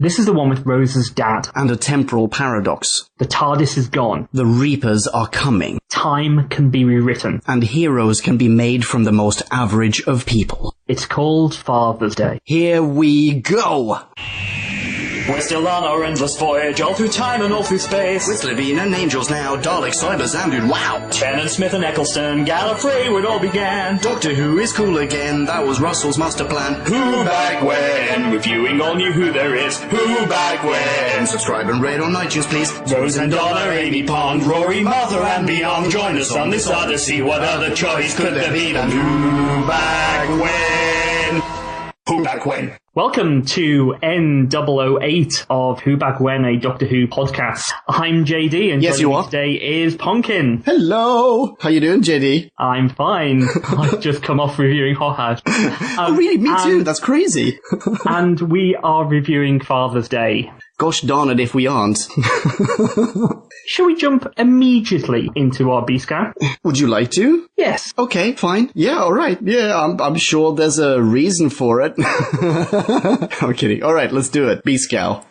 This is the one with Rose's dad. And a temporal paradox. The TARDIS is gone. The Reapers are coming. Time can be rewritten. And heroes can be made from the most average of people. It's called Father's Day. Here we go! We're still on our endless voyage, all through time and all through space. With Levine and Angels now, Daleks, Cybers, and dude, wow! Tennant, Smith and Eccleston, Gallifrey, where it all began. Doctor Who is cool again, that was Russell's master plan. Who back when? Reviewing all new Who there is. Who back when? Subscribe and rate on iTunes, please. Rose and Donna, Amy Pond, Rory, Mother and beyond. Join us on this odyssey, what other choice could there be than Who back when? Who back when? Welcome to N008 of Who Back When, a Doctor Who podcast. I'm JD, and yes, joining me today is Ponkin. Hello! How you doing, JD? I'm fine. I've just come off reviewing Hothad. Oh, really? Me too? That's crazy. And we are reviewing Father's Day. Gosh darn it if we aren't. Shall we jump immediately into our B-scan? Would you like to? Yes. Okay, fine. Yeah, alright. Yeah, I'm sure there's a reason for it. I'm kidding. Alright, let's do it. B-scow.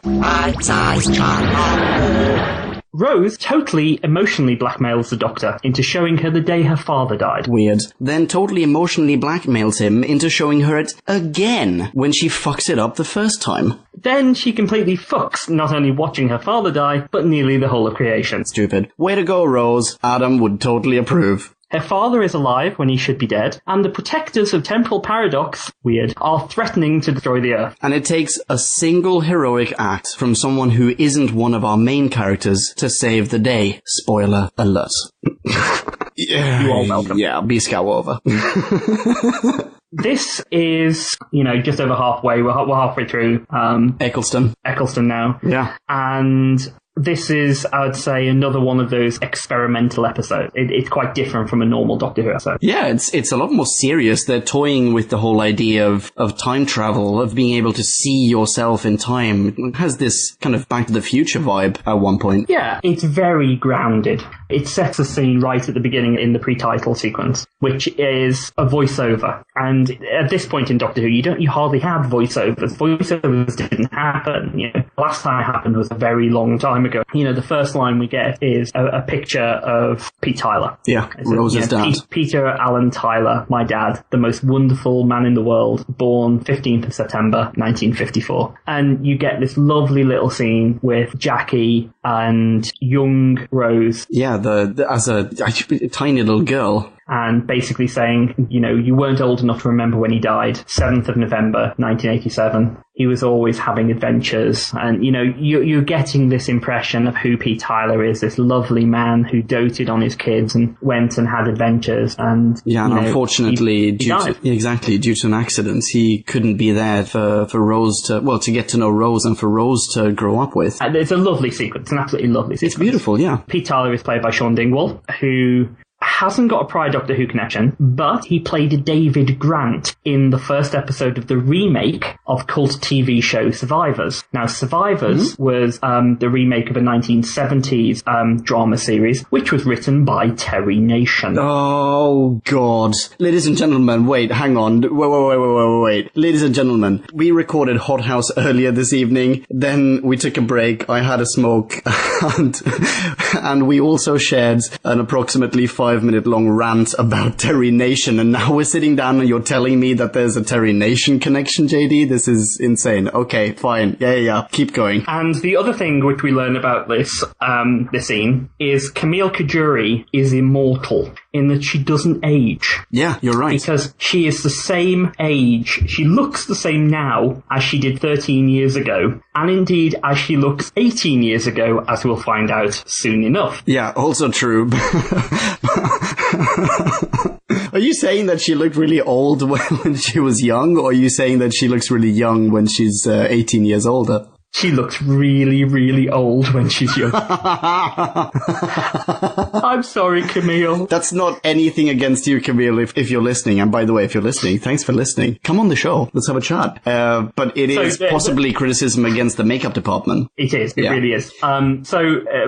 Rose totally emotionally blackmails the Doctor into showing her the day her father died. Weird. Then totally emotionally blackmails him into showing her it again when she fucks it up the first time. Then she completely fucks not only watching her father die, but nearly the whole of creation. Stupid. Way to go, Rose. Adam would totally approve. Her father is alive when he should be dead, and the protectors of temporal paradox, weird, are threatening to destroy the Earth. And it takes a single heroic act from someone who isn't one of our main characters to save the day. Spoiler alert. Yeah, you are welcome. Yeah, B-scow over. This is, just over halfway. We're halfway through. Eccleston now. Yeah. And this is, I would say, another one of those experimental episodes. It's quite different from a normal Doctor Who episode. Yeah, it's a lot more serious. They're toying with the whole idea of time travel, of being able to see yourself in time. It has this kind of Back to the Future vibe at one point. Yeah, it's very grounded. It sets a scene right at the beginning in the pre-title sequence, which is a voiceover. And at this point in Doctor Who, you hardly have voiceovers. Voiceovers didn't happen. Last time it happened was a very long time ago. The first line we get is a picture of Pete Tyler. Yeah, Rose's dad. Peter Allen Tyler, my dad, the most wonderful man in the world, born 15th of September, 1954. And you get this lovely little scene with Jackie and young Rose. Yeah, as a tiny little girl. And basically saying, you weren't old enough to remember when he died, 7th of November, 1987. He was always having adventures. And, you're getting this impression of who Pete Tyler is, this lovely man who doted on his kids and went and had adventures. And yeah, and unfortunately, due to an accident, he couldn't be there for Rose to get to know Rose and for Rose to grow up with. It's a lovely sequence, an absolutely lovely sequence. It's beautiful, yeah. Pete Tyler is played by Sean Dingwall, who hasn't got a prior Doctor Who connection, but he played David Grant in the first episode of the remake of cult TV show Survivors. Now, Survivors was the remake of a 1970s drama series, which was written by Terry Nation. Oh, God. Ladies and gentlemen, wait, hang on. Wait. Ladies and gentlemen, we recorded Hot House earlier this evening, then we took a break, I had a smoke, and we also shared an approximately 5-minute long rant about Terry Nation, and now we're sitting down and you're telling me that there's a Terry Nation connection, JD? This is insane. Okay, fine. Yeah. Keep going. And the other thing which we learn about this scene is Camille Kajuri is immortal in that she doesn't age. Yeah, you're right. Because she is the same age. She looks the same now as she did 13 years ago. And indeed, as she looks 18 years ago, as we'll find out soon enough. Yeah, also true. Are you saying that she looked really old when she was young, or are you saying that she looks really young when she's 18 years older? She looks really, really old when she's young. I'm sorry, Camille. That's not anything against you, Camille, if you're listening. And by the way, if you're listening, thanks for listening. Come on the show. Let's have a chat. But it is possibly criticism against the makeup department. It is. It really is.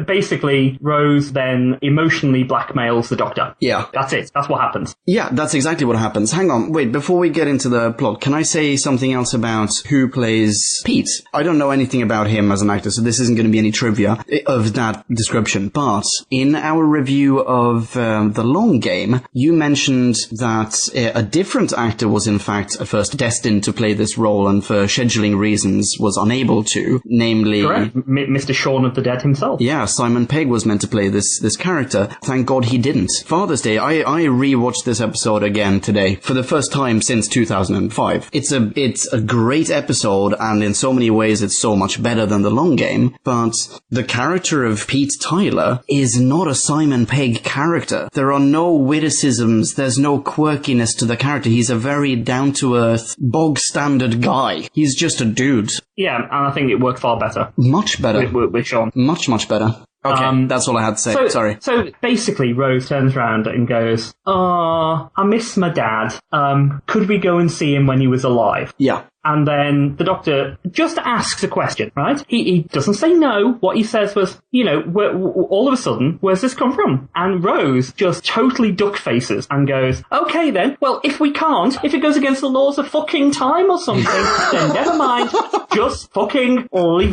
Basically, Rose then emotionally blackmails the Doctor. Yeah. That's it. That's what happens. Yeah, that's exactly what happens. Hang on. Wait, before we get into the plot, can I say something else about who plays Pete? I don't know anything anything about him as an actor, so this isn't going to be any trivia of that description. But in our review of The Long Game, you mentioned that a different actor was in fact at first destined to play this role and for scheduling reasons was unable to, namely... Correct. Mr. Shaun of the Dead himself. Yeah, Simon Pegg was meant to play this character. Thank God he didn't. Father's Day, I rewatched this episode again today for the first time since 2005. It's a great episode, and in so many ways it's so much better than The Long Game, but the character of Pete Tyler is not a Simon Pegg character. There are no witticisms, there's no quirkiness to the character. He's a very down-to-earth, bog-standard guy. He's just a dude. Yeah, and I think it worked far better. Much better. With Shaun. Much, much better. Okay, that's all I had to say. Sorry. So basically, Rose turns around and goes, "Oh, I miss my dad. Could we go and see him when he was alive?" Yeah. And then the doctor just asks a question, right? He doesn't say no. What he says was, all of a sudden, where's this come from? And Rose just totally duck faces and goes, "Okay then, well, if we can't, if it goes against the laws of fucking time or something, then never mind. Just fucking leave."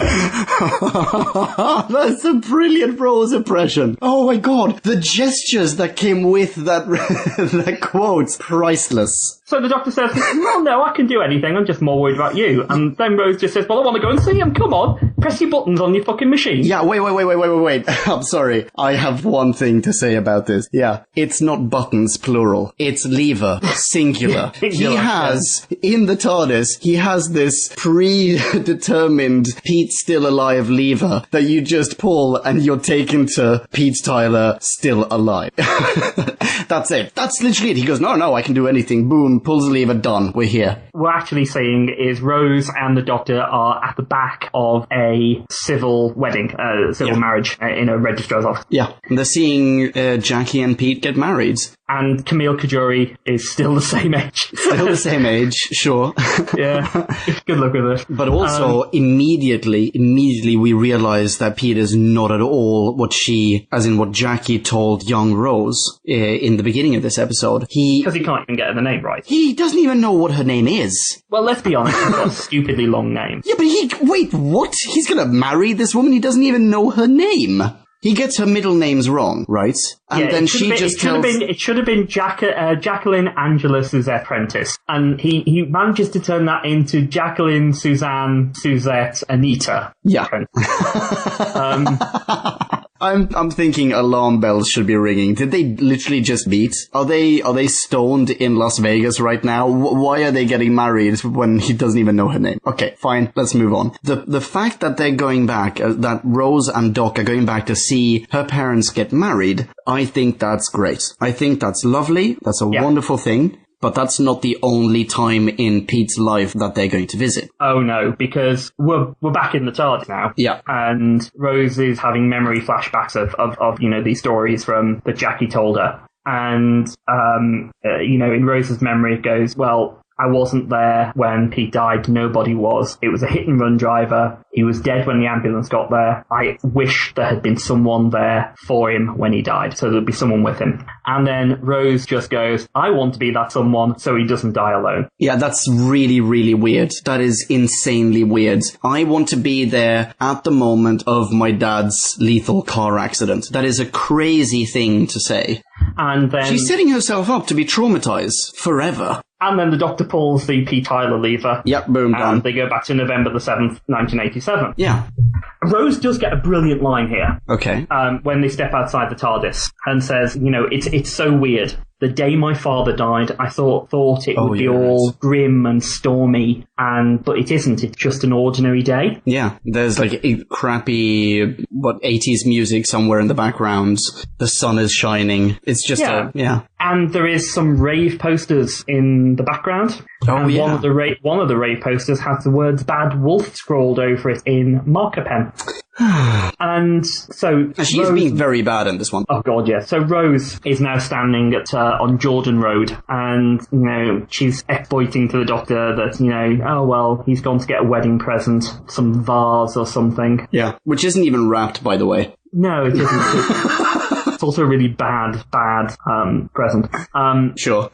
That's a brilliant Rose impression. Oh my god. The gestures that came with that, that quote, priceless. So the doctor says, "Well, no, I can do anything. I'm just more worried about you." And then Rose just says, "Well, I want to go and see him. Come on. Press your buttons on your fucking machine." Yeah, wait. I'm sorry. I have one thing to say about this. Yeah. It's not buttons, plural. It's lever, singular. He has, in the TARDIS, he has this predetermined Pete still alive lever that you just pull and you're taken to Pete Tyler still alive. That's it. That's literally it. He goes, no, I can do anything. Boom, pulls the lever, done. We're here. What we're actually seeing is Rose and the doctor are at the back of a civil wedding, civil marriage in a registrar's office. Yeah. And they're seeing Jackie and Pete get married. And Camille Kajuri is still the same age. Still the same age, sure. Yeah. Good luck with it. But also, immediately we realize that Pete is not at all what Jackie told young Rose in the beginning of this episode. Because he can't even get the name right. He doesn't even know what her name is. Well, let's be honest, he's got a stupidly long name. Yeah, but wait, what? He's gonna marry this woman? He doesn't even know her name. He gets her middle names wrong, right? And then it should have been Jacqueline Angela Suzette Prentice. And he manages to turn that into Jacqueline Suzanne Suzette Anita. Yeah. I'm thinking alarm bells should be ringing. Did they literally just meet? Are they stoned in Las Vegas right now? Why are they getting married when he doesn't even know her name? Okay, fine. Let's move on. The fact that they're going back, that Rose and Doc are going back to see her parents get married, I think that's great. I think that's lovely. That's a wonderful thing. But that's not the only time in Pete's life that they're going to visit. Oh no, because we're back in the TARDIS now. Yeah. And Rose is having memory flashbacks of these stories that Jackie told her. And, in Rose's memory it goes, well, I wasn't there when Pete died. Nobody was. It was a hit-and-run driver. He was dead when the ambulance got there. I wish there had been someone there for him when he died, so there'd be someone with him. And then Rose just goes, I want to be that someone so he doesn't die alone. Yeah, that's really, really weird. That is insanely weird. I want to be there at the moment of my dad's lethal car accident. That is a crazy thing to say. And then she's setting herself up to be traumatized forever. And then the doctor pulls the Pete Tyler lever. Yep, boom, done. And they go back to November the 7th, 1987. Yeah. Rose does get a brilliant line here. Okay. When they step outside the TARDIS and says, it's so weird. The day my father died, I thought it would be all grim and stormy, but it isn't. It's just an ordinary day. Yeah, there's like a crappy, 80s music somewhere in the background. The sun is shining. It's just And there is some rave posters in the background. Oh, and yeah. One of the rave posters has the words "Bad Wolf" scrawled over it in marker pen. And she's being very bad in this one. Oh god, yeah. So Rose is now standing on Jordan Road, and she's exploiting to the doctor that oh well, he's gone to get a wedding present, some vase or something. Yeah, which isn't even wrapped, by the way. No, it isn't. It's also a really bad present. Sure.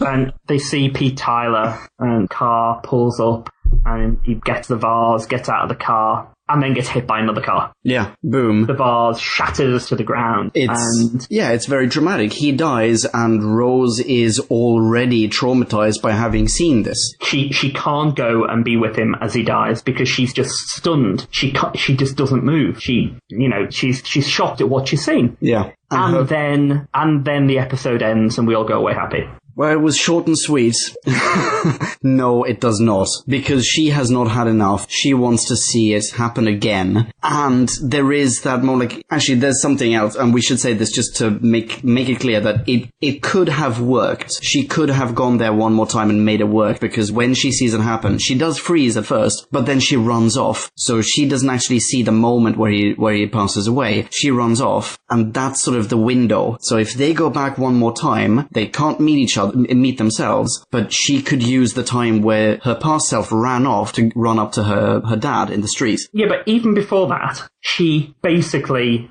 And they see Pete Tyler, and car pulls up. and he gets the vase, gets out of the car, and then gets hit by another car. Yeah, boom. The vase shatters to the ground. It's very dramatic. He dies, and Rose is already traumatized by having seen this. She can't go and be with him as he dies because she's just stunned. She just doesn't move. She's shocked at what she's seen. Yeah. And then the episode ends and we all go away happy. Well, it was short and sweet. No, it does not. Because she has not had enough. She wants to see it happen again. And there is that moment, actually, there's something else, and we should say this just to make it clear that it could have worked. She could have gone there one more time and made it work, because when she sees it happen, she does freeze at first, but then she runs off. So she doesn't actually see the moment where he passes away. She runs off, and that's sort of the window. So if they go back one more time, they can't meet themselves, but she could use the time where her past self ran off to run up to her dad in the street. Yeah, but even before that, she basically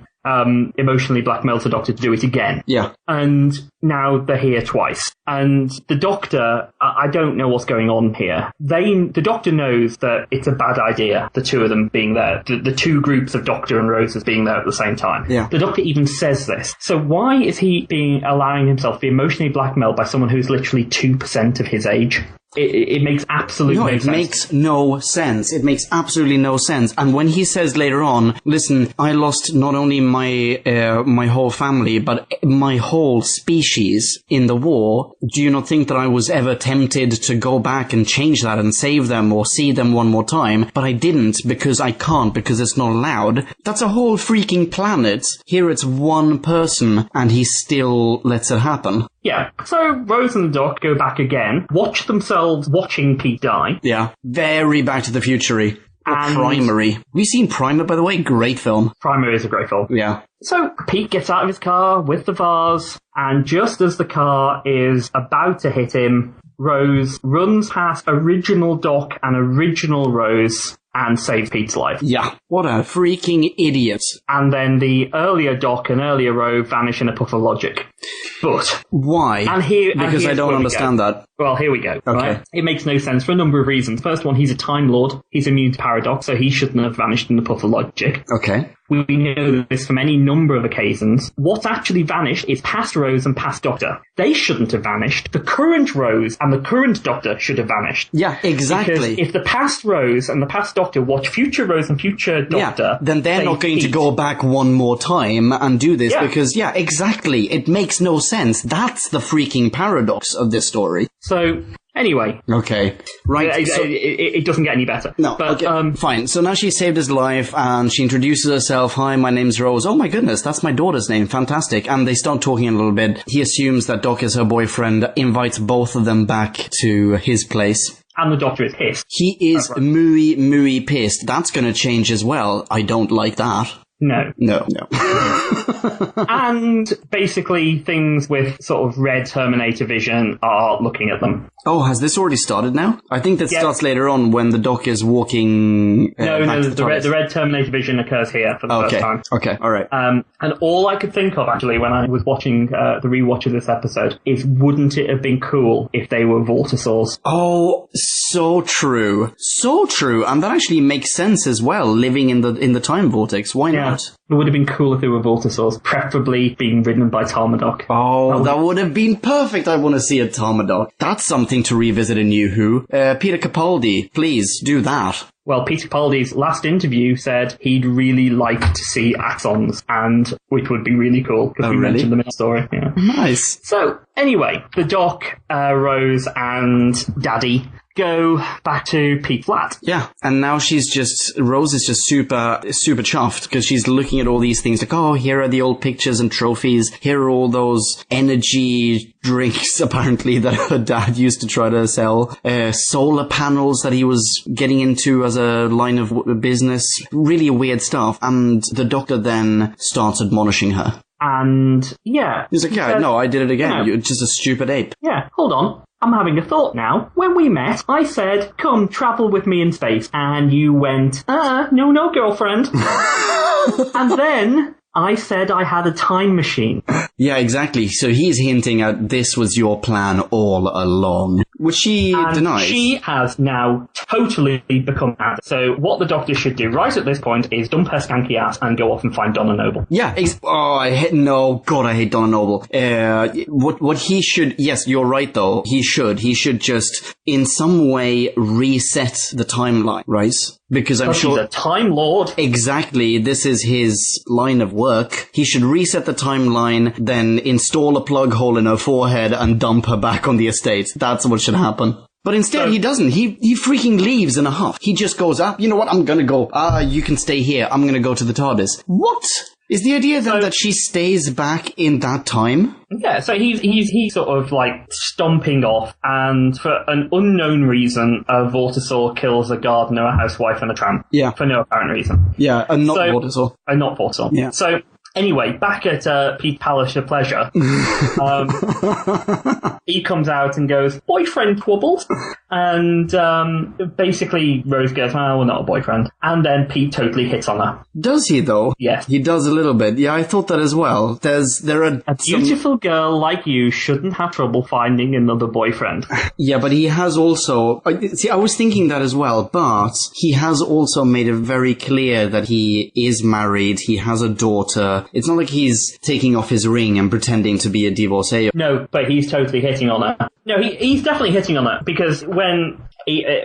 emotionally blackmails the Doctor to do it again. Yeah. And now they're here twice. And the Doctor, I don't know what's going on here. The Doctor knows that it's a bad idea, the two of them being there, the two groups of Doctor and Roses being there at the same time. Yeah. The Doctor even says this. So why is he allowing himself to be emotionally blackmailed by someone who's literally 2% of his age? It makes absolutely no sense. No, it makes no sense. It makes absolutely no sense. And when he says later on, listen, I lost not only my whole family, but my whole species in the war, do you not think that I was ever tempted to go back and change that and save them or see them one more time? But I didn't, because I can't, because it's not allowed. That's a whole freaking planet. Here it's one person, and he still lets it happen. Yeah, so Rose and the Doc go back again, watch themselves watching Pete die. Yeah, very Back to the Future-y. Primary. We've seen Primer, by the way. Great film. Primer is a great film. Yeah. So Pete gets out of his car with the vase, and just as the car is about to hit him, Rose runs past original Doc and original Rose and saves Pete's life. Yeah. What a freaking idiot. And then the earlier Doc and earlier Rose vanish in a puff of logic. But why? Because I don't understand that. Well, here we go. Okay. Right? It makes no sense for a number of reasons. First one, he's a Time Lord. He's immune to paradox, so he shouldn't have vanished in the puff of logic. Okay. We know this from any number of occasions. What's actually vanished is past Rose and past Doctor. They shouldn't have vanished. The current Rose and the current Doctor should have vanished. Yeah, exactly. Because if the past Rose and the past Doctor watch future Rose and future Doctor... then they're not going to go back one more time and do this because, exactly. It makes no sense. That's the freaking paradox of this story. So... Anyway. Okay. Right. It doesn't get any better. No, but, okay. Fine. So now she saved his life and she introduces herself. Hi, my name's Rose. Oh my goodness, that's my daughter's name. Fantastic. And they start talking a little bit. He assumes that Doc is her boyfriend, invites both of them back to his place. And the Doctor is pissed. He is muy pissed. That's going to change as well. I don't like that. No. And basically things with sort of red Terminator vision are looking at them. Oh, has this already started now? I think that starts later on when the Doc is walking... the red Terminator vision occurs here for the first time. Okay, alright. And all I could think of, actually, when I was watching the rewatch of this episode, is wouldn't it have been cool if they were Vortisaurs? Oh, so true. So true. And that actually makes sense as well, living in the time vortex. Why not? It would have been cool if they were Vortisaurs, preferably being ridden by Tarmadoc. Oh, that would have been perfect. I want to see a Tarmadoc. That's something to revisit in New Who. Peter Capaldi, please do that. Well, Peter Capaldi's last interview said he'd really like to see axons, and which would be really cool, because mentioned them in the story. Yeah. Nice. So, anyway, the Doc, Rose, and Daddy go back to Pete's flat. Yeah, and now Rose is just super chuffed, because she's looking at all these things like, oh, here are the old pictures and trophies, here are all those energy drinks, apparently, that her dad used to try to sell, solar panels that he was getting into as a line of business, really weird stuff, and the Doctor then starts admonishing her. And, he's like, I did it again, you're just a stupid ape. Yeah, hold on. I'm having a thought now. When we met, I said, come travel with me in space. And you went, no, girlfriend. And then I said I had a time machine. Yeah, exactly. So he's hinting at this was your plan all along. Which she denies. She has now totally become out. So what the Doctor should do right at this point is dump her skanky ass and go off and find Donna Noble. Yeah, I hate Donna Noble. What he should, yes, you're right though, he should just in some way reset the timeline, right? Because I'm sure he's a Time Lord. Exactly, this is his line of work. He should reset the timeline, then install a plug hole in her forehead and dump her back on the estate. That's what should happen. But instead, he doesn't. He freaking leaves in a huff. He just goes up. You know what? I'm gonna go. You can stay here. I'm gonna go to the TARDIS. What? Is the idea then that she stays back in that time? Yeah, so he's sort of like stomping off, and for an unknown reason, a Vortisaur kills a gardener, a housewife, and a tramp. Yeah. For no apparent reason. Yeah, and not Vortisaur. And not Vortisaur. Yeah. So, anyway, back at Pete's Palace of Pleasure, he comes out and goes, boyfriend wobbled, and basically Rose goes, we're not a boyfriend. And then Pete totally hits on her. Does he, though? Yes. He does a little bit. Yeah, I thought that as well. There are a beautiful girl like you shouldn't have trouble finding another boyfriend. Yeah, but he has also... See, I was thinking that as well, but he has also made it very clear that he is married, he has a daughter. It's not like he's taking off his ring and pretending to be a divorcee. No, but he's totally hitting on her. No, he's definitely hitting on her, because when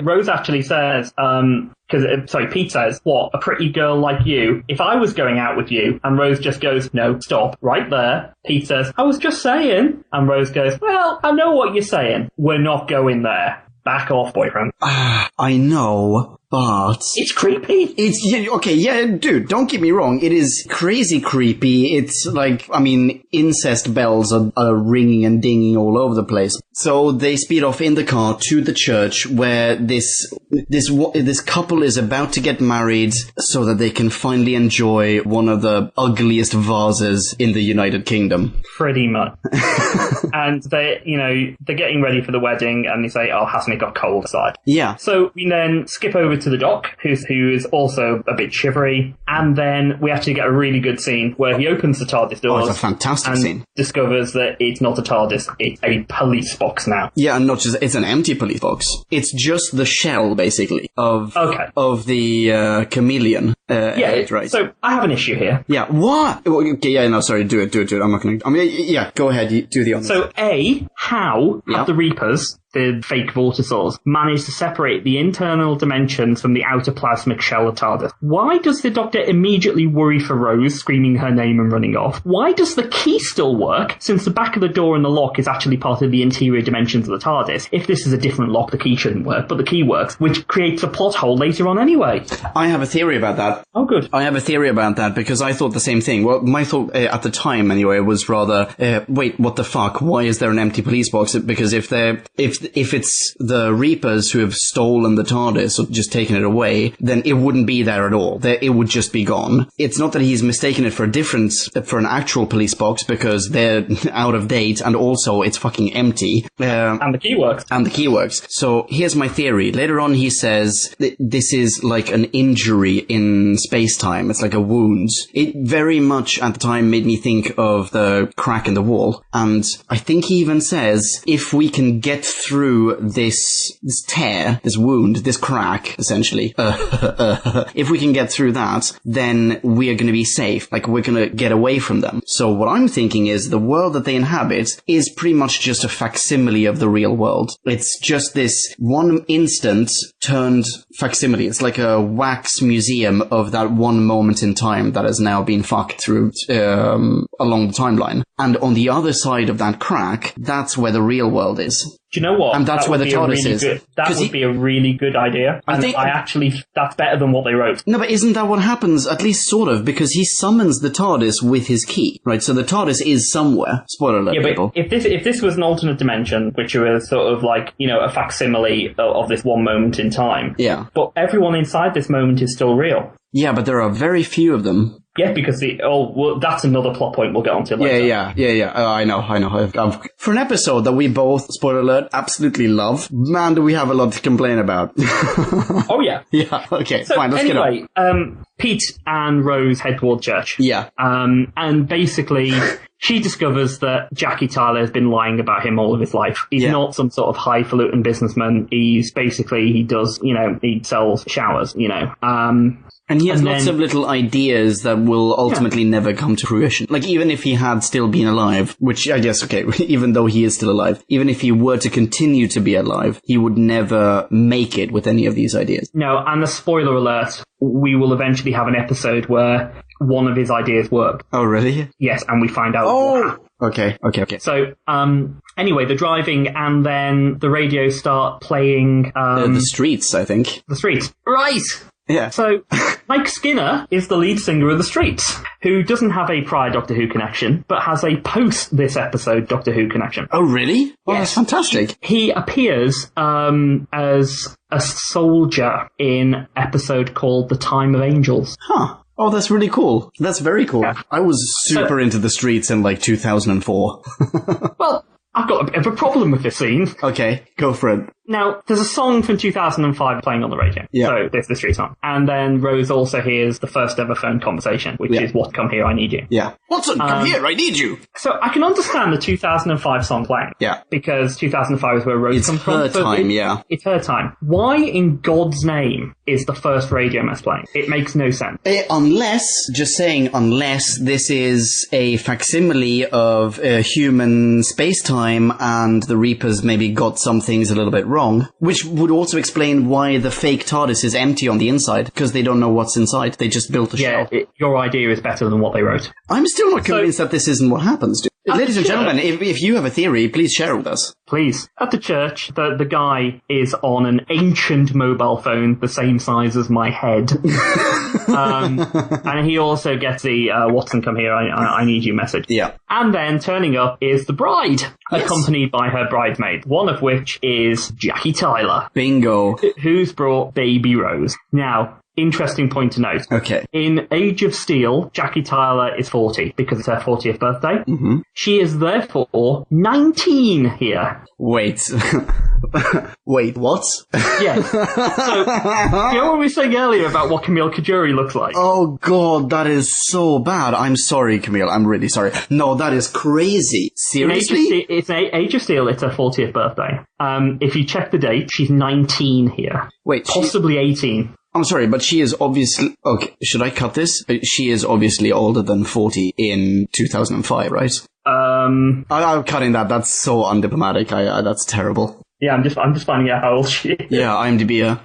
Rose actually says, Pete says, what, a pretty girl like you? If I was going out with you, and Rose just goes, no, stop, right there. Pete says, I was just saying. And Rose goes, well, I know what you're saying. We're not going there. Back off, boyfriend. I know, but... It's creepy. Dude, don't get me wrong. It is crazy creepy. It's like, incest bells are ringing and dinging all over the place. So they speed off in the car to the church where this couple is about to get married so that they can finally enjoy one of the ugliest vases in the United Kingdom. Pretty much. And they're getting ready for the wedding, and they say, oh, hasn't it got cold outside? Yeah. So we then skip over to the Doc, who is also a bit shivery, and then we actually get a really good scene where he opens the TARDIS doors. Oh, it's a fantastic scene. Discovers that it's not a TARDIS, it's a police box now. Yeah, and not just, it's an empty police box. It's just the shell, basically, of the chameleon. Right. So I have an issue here. Yeah, what? Okay, yeah, no, sorry, do it. I'm not gonna, go ahead, you do the honors. So how have the Reapers, the fake Vortisaurs, managed to separate the internal dimensions from the outer plasmic shell of TARDIS? Why does the Doctor immediately worry for Rose, screaming her name and running off? Why does the key still work, since the back of the door and the lock is actually part of the interior dimensions of the TARDIS? If this is a different lock, the key shouldn't work, but the key works, which creates a plot hole later on anyway. I have a theory about that. Oh, good. I have a theory about that, because I thought the same thing. Well, my thought at the time, anyway, was rather, wait, what the fuck? Why is there an empty police box? Because if it's the Reapers who have stolen the TARDIS or just taken it away, then it wouldn't be there at all. It would just be gone. It's not that he's mistaken it for an actual police box, because they're out of date, and also it's fucking empty. And the key works. So here's my theory. Later on he says this is like an injury in space-time. It's like a wound. It very much at the time made me think of the crack in the wall. And I think he even says, if we can get through this tear, this wound, this crack, essentially, if we can get through that, then we are going to be safe. Like, we're going to get away from them. So what I'm thinking is the world that they inhabit is pretty much just a facsimile of the real world. It's just this one instant turned facsimile. It's like a wax museum of that one moment in time that has now been fucked through along the timeline. And on the other side of that crack, that's where the real world is. Do you know what? And that's where the TARDIS is. That would be a really good idea. That's better than what they wrote. No, but isn't that what happens? At least sort of, because he summons the TARDIS with his key, right? So the TARDIS is somewhere. Spoiler alert, people. But if this was an alternate dimension, which was sort of like, a facsimile of this one moment in time. Yeah. But everyone inside this moment is still real. Yeah, but there are very few of them. Yeah, because that's another plot point we'll get onto later. Yeah. I know. For an episode that we both, spoiler alert, absolutely love, man, do we have a lot to complain about. Oh, yeah. Yeah, okay, so fine, let's get on. Pete and Rose head toward church. Yeah. And basically, she discovers that Jackie Tyler has been lying about him all of his life. He's not some sort of highfalutin businessman. He's basically, he sells showers, And he has lots of little ideas that will ultimately never come to fruition. Like, even if he had still been alive, which I guess, okay, even though he is still alive, even if he were to continue to be alive, he would never make it with any of these ideas. No, and the spoiler alert, we will eventually have an episode where one of his ideas work. Oh, really? Yes, and we find out. Oh! Okay. So, anyway, the driving, and then the radio start playing... the Streets, I think. The Streets. Right! Yeah. So, Mike Skinner is the lead singer of The Streets, who doesn't have a prior Doctor Who connection, but has a post this episode Doctor Who connection. Oh, really? Oh, yes. That's fantastic. He appears as a soldier in an episode called The Time of Angels. Huh. Oh, that's really cool. That's very cool. Yeah. I was super into The Streets in, 2004. Well, I've got a bit of a problem with this scene. Okay, go for it. Now, there's a song from 2005 playing on the radio. Yeah. So, there's the Street song. And then Rose also hears the first ever phone conversation, which is What Come Here, I Need You. Yeah. Watson, come here, I need you! So, I can understand the 2005 song playing. Yeah. Because 2005 is where Rose comes from. It's her time, yeah. It's her time. Why in God's name is the first radio mess playing? It makes no sense. Unless this is a facsimile of human space-time and the Reapers maybe got some things a little bit wrong, which would also explain why the fake TARDIS is empty on the inside, because they don't know what's inside. They just built a shell. Your idea is better than what they wrote. I'm still not convinced that this isn't what happens, dude. Ladies and gentlemen, if you have a theory, please share it with us. Please. At the church, the guy is on an ancient mobile phone the same size as my head. And he also gets the Watson, come here, I need you message. Yeah. And then turning up is the bride, accompanied by her bridesmaid, one of which is Jackie Tyler. Bingo. Who's brought baby Rose. Now, interesting point to note. Okay. In Age of Steel, Jackie Tyler is 40 because it's her 40th birthday. Mm-hmm. She is therefore 19 here. Wait. Wait, what? Yes. So, you know what we were saying earlier about what Camille Kajuri looks like? Oh god, that is so bad. I'm sorry, Camille. I'm really sorry. No, that is crazy. Seriously? It's Age of Steel, it's her 40th birthday. If you check the date, she's 19 here. Wait, possibly 18. I'm sorry, but she is obviously... Okay, should I cut this? She is obviously older than 40 in 2005, right? I'm cutting that. That's so undiplomatic. That's terrible. Yeah, I'm just finding out how old she is. Yeah, IMDb her.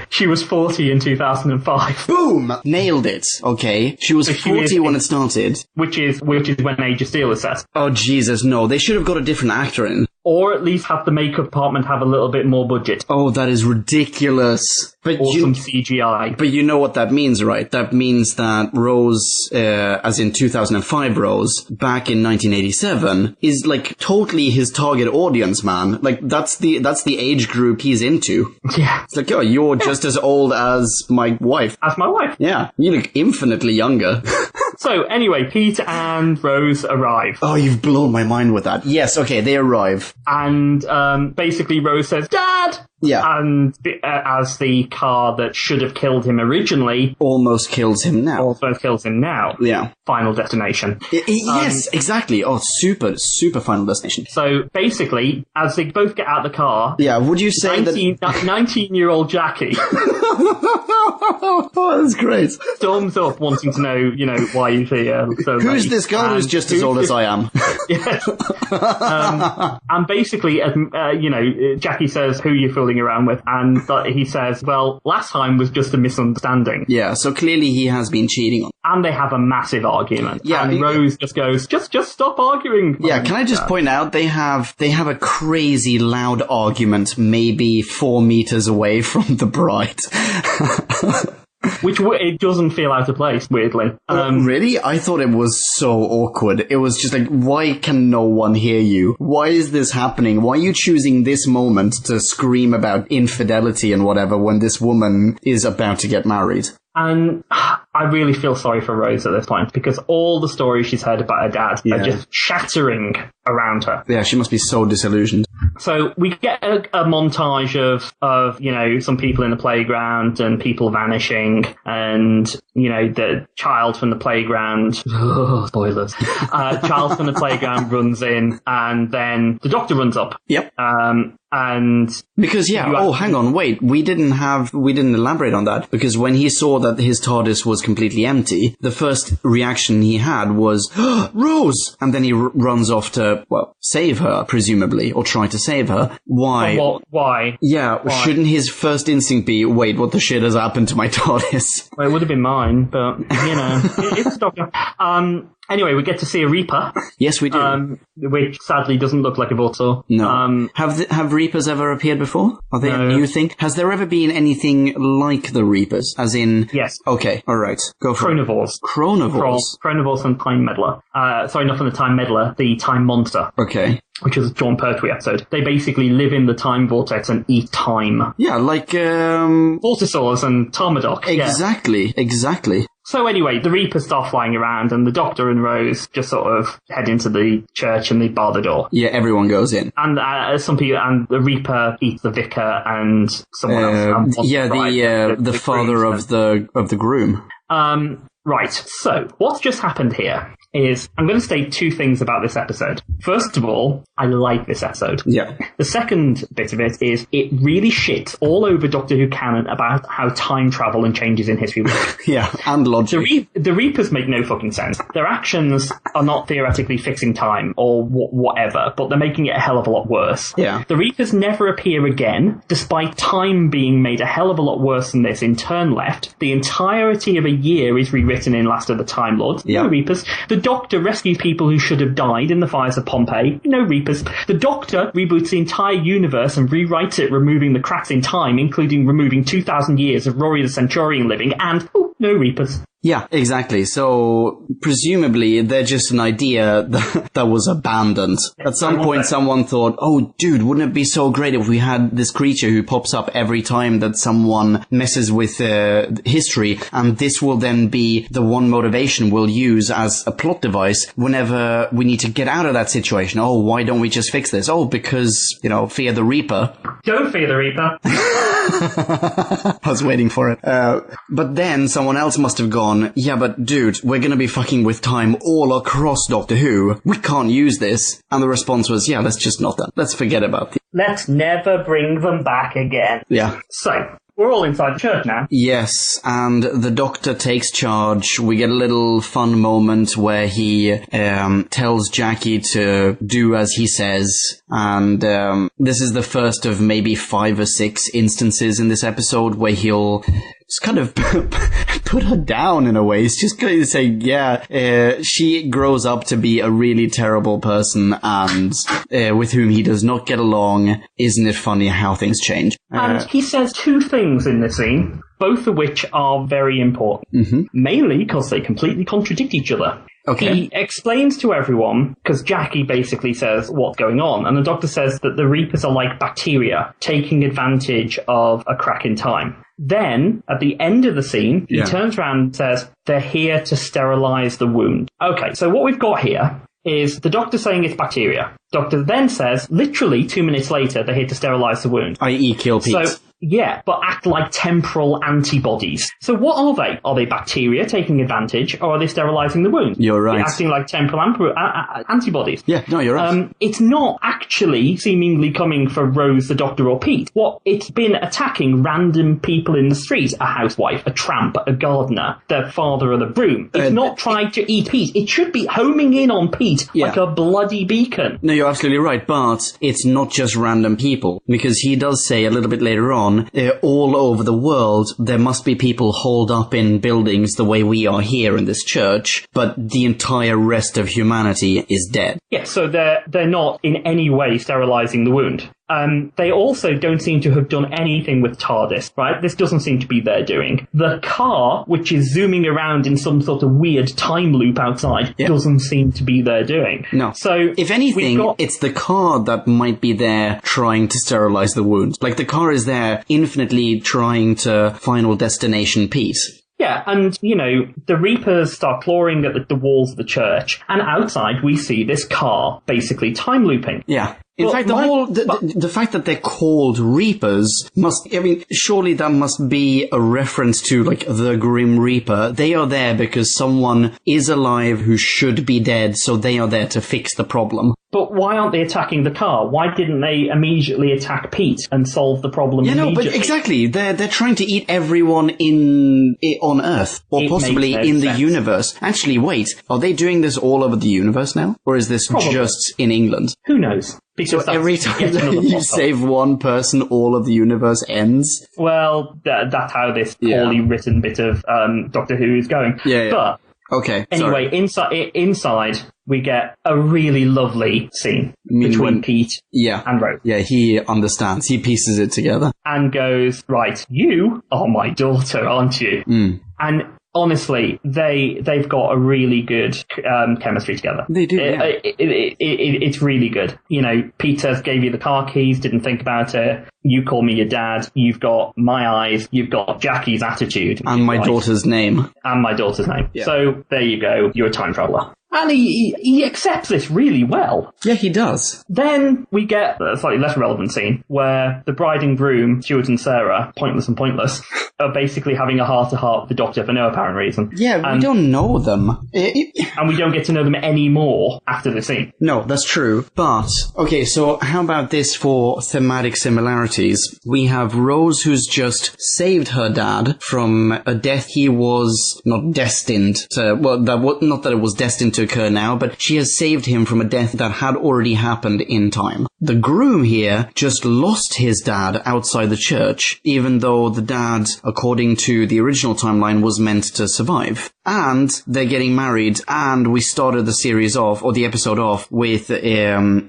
She was 40 in 2005. Boom! Nailed it. Okay. She was 40 when it started. Which is when Age of Steel is set. Oh, Jesus, no. They should have got a different actor in. Or at least have the makeup department have a little bit more budget. Oh, that is ridiculous. But or some CGI. But you know what that means, right? That means that Rose, as in 2005 Rose, back in 1987, is totally his target audience, man. That's the age group he's into. Yeah. It's oh, you're just as old as my wife. As my wife. Yeah. You look infinitely younger. So, anyway, Pete and Rose arrive. Oh, you've blown my mind with that. Yes, okay, they arrive. And basically Rose says, Dad! Yeah. And as the car that should have killed him originally... Almost kills him now. Yeah. Final destination. Yes, exactly. Oh, super, super final destination. So, basically, as they both get out of the car... Yeah, would you say 19-year-old Jackie... Oh, that's great. Storms up wanting to know, why he's here. So who's this girl who's just as old as I am? Yes. And basically, Jackie says, who are you fooling around with? And he says, well, last time was just a misunderstanding. Yeah, so clearly he has been cheating on. And they have a massive argument. Yeah, and Rose just goes, just stop arguing. Yeah, can I just point out, they have a crazy loud argument maybe 4 meters away from the bride. Which it doesn't feel out of place, weirdly. Really? I thought it was so awkward. It was just why can no one hear you? Why is this happening? Why are you choosing this moment to scream about infidelity and whatever when this woman is about to get married? And I really feel sorry for Rose at this point, because all the stories she's heard about her dad are just shattering around her. Yeah, she must be so disillusioned. So we get a montage of, you know, some people in the playground and people vanishing and, you know, the child from the playground, spoilers, child from the playground runs in and then the Doctor runs up. Yep. And because hang on, wait, we didn't elaborate on that, because when he saw that his TARDIS was completely empty, the first reaction he had was Rose, and then he runs off to save her, presumably, or try to save her. Why? Why? Yeah, why? Shouldn't his first instinct be, wait, what the shit has happened to my TARDIS? Well, it would have been mine, but you know, it's Doctor. Anyway, we get to see a Reaper. Yes, we do. Which sadly doesn't look like a Vortor. No. Have Reapers ever appeared before? Are they a new thing? Has there ever been anything like the Reapers? As in... Yes. Okay, alright. Go for Chronivores. it. Chronivores? Chronivores and Time Meddler. Sorry, not from the Time Meddler, the Time Monster. Okay. Which is a John Pertwee episode. They basically live in the time vortex and eat time. Yeah, like... Vortisaurs and Tarmadoc. Exactly. So anyway, the Reapers start flying around and the Doctor and Rose just sort of head into the church and they bar the door. Yeah, everyone goes in. And some people, and the Reaper eats the vicar and someone else. The father of the groom. Right, so what's just happened here is I'm going to state two things about this episode. First of all, I like this episode. Yeah. The second bit of it is it really shits all over Doctor Who canon about how time travel and changes in history work. Yeah, and logic. The Reapers make no fucking sense. Their actions are not theoretically fixing time or whatever, but they're making it a hell of a lot worse. Yeah. The Reapers never appear again, despite time being made a hell of a lot worse than this in Turn Left. The entirety of a year is rewritten in Last of the Time Lords. Yeah. No Reapers. The Doctor rescues people who should have died in the fires of Pompeii. No Reapers. The Doctor reboots the entire universe and rewrites it, removing the cracks in time, including removing 2,000 years of Rory the Centurion living, and no Reapers. Yeah, exactly. So, presumably, they're just an idea that was abandoned. At some point, someone thought, oh, dude, wouldn't it be so great if we had this creature who pops up every time that someone messes with history, and this will then be the one motivation we'll use as a plot device whenever we need to get out of that situation. Oh, why don't we just fix this? Oh, because, fear the Reaper. Don't fear the Reaper. I was waiting for it. But then someone else must have gone, yeah, but dude, we're gonna be fucking with time all across Doctor Who. We can't use this. And the response was, yeah, let's just not that. Let's forget about it. Let's never bring them back again. Yeah. So, we're all inside the church now. Yes, and the Doctor takes charge. We get a little fun moment where he tells Jackie to do as he says. And this is the first of maybe 5 or 6 instances in this episode where he'll just kind of put her down in a way. It's just going to say, she grows up to be a really terrible person and with whom he does not get along. Isn't it funny how things change? And he says 2 things in this scene, both of which are very important. Mm-hmm. Mainly because they completely contradict each other. Okay. He explains to everyone, because Jackie basically says what's going on, and the Doctor says that the Reapers are like bacteria, taking advantage of a crack in time. Then, at the end of the scene, he turns around and says, they're here to sterilize the wound. Okay, so what we've got here is the Doctor saying it's bacteria. Doctor then says, literally 2 minutes later, they're here to sterilize the wound. I.e. kill Pete. So, yeah, but act like temporal antibodies. So what are they? Are they bacteria taking advantage, or are they sterilizing the wound? You're right. They're acting like temporal antibodies. Yeah, no, you're right. It's not actually seemingly coming for Rose, the Doctor, or Pete. What it's been attacking random people in the street, a housewife, a tramp, a gardener, the father of the broom. It's not trying to eat Pete. It should be homing in on Pete like a bloody beacon. No, you're absolutely right, but it's not just random people, because he does say a little bit later on, all over the world, there must be people holed up in buildings the way we are here in this church, but the entire rest of humanity is dead. Yeah, so they're not in any way sterilizing the wound. They also don't seem to have done anything with TARDIS, right? This doesn't seem to be their doing. The car, which is zooming around in some sort of weird time loop outside, doesn't seem to be their doing. No. So, if anything, it's the car that might be there trying to sterilize the wound. Like, the car is there infinitely trying to final destination peace. Yeah, and, the Reapers start clawing at the walls of the church, and outside we see this car basically time looping. Yeah. In fact, the fact that they're called Reapers surely that must be a reference to, like, the Grim Reaper. They are there because someone is alive who should be dead, so they are there to fix the problem. But why aren't they attacking the car? Why didn't they immediately attack Pete and solve the problem immediately? But exactly. They're trying to eat everyone on Earth, or possibly in the universe. Actually, wait, are they doing this all over the universe now? Or is this just in England? Who knows? Because so every time you save one person, all of the universe ends? Well, that's how this poorly written bit of Doctor Who is going. Yeah. But okay. Anyway, inside we get a really lovely scene between Pete and Rose. Yeah, he understands. He pieces it together. And goes, right, you are my daughter, aren't you? Mm. And honestly, they've got a really good chemistry together. They do, It's really good. Peter gave you the car keys, didn't think about it. You call me your dad. You've got my eyes. You've got Jackie's attitude. And my daughter's name. And my daughter's name. Yeah. So there you go. You're a time traveller. And he accepts this really well. Yeah, he does. Then we get a slightly less relevant scene where the bride and groom, Stuart and Sarah, pointless, are basically having a heart-to-heart with the Doctor for no apparent reason. Yeah, we don't know them. And we don't get to know them anymore after the scene. No, that's true. But, okay, so how about this for thematic similarities? We have Rose, who's just saved her dad from a death he was not destined to, not that it was destined to occur now, but she has saved him from a death that had already happened in time. The groom here just lost his dad outside the church, even though the dad, according to the original timeline, was meant to survive. And they're getting married, and we started the series off, or the episode off, with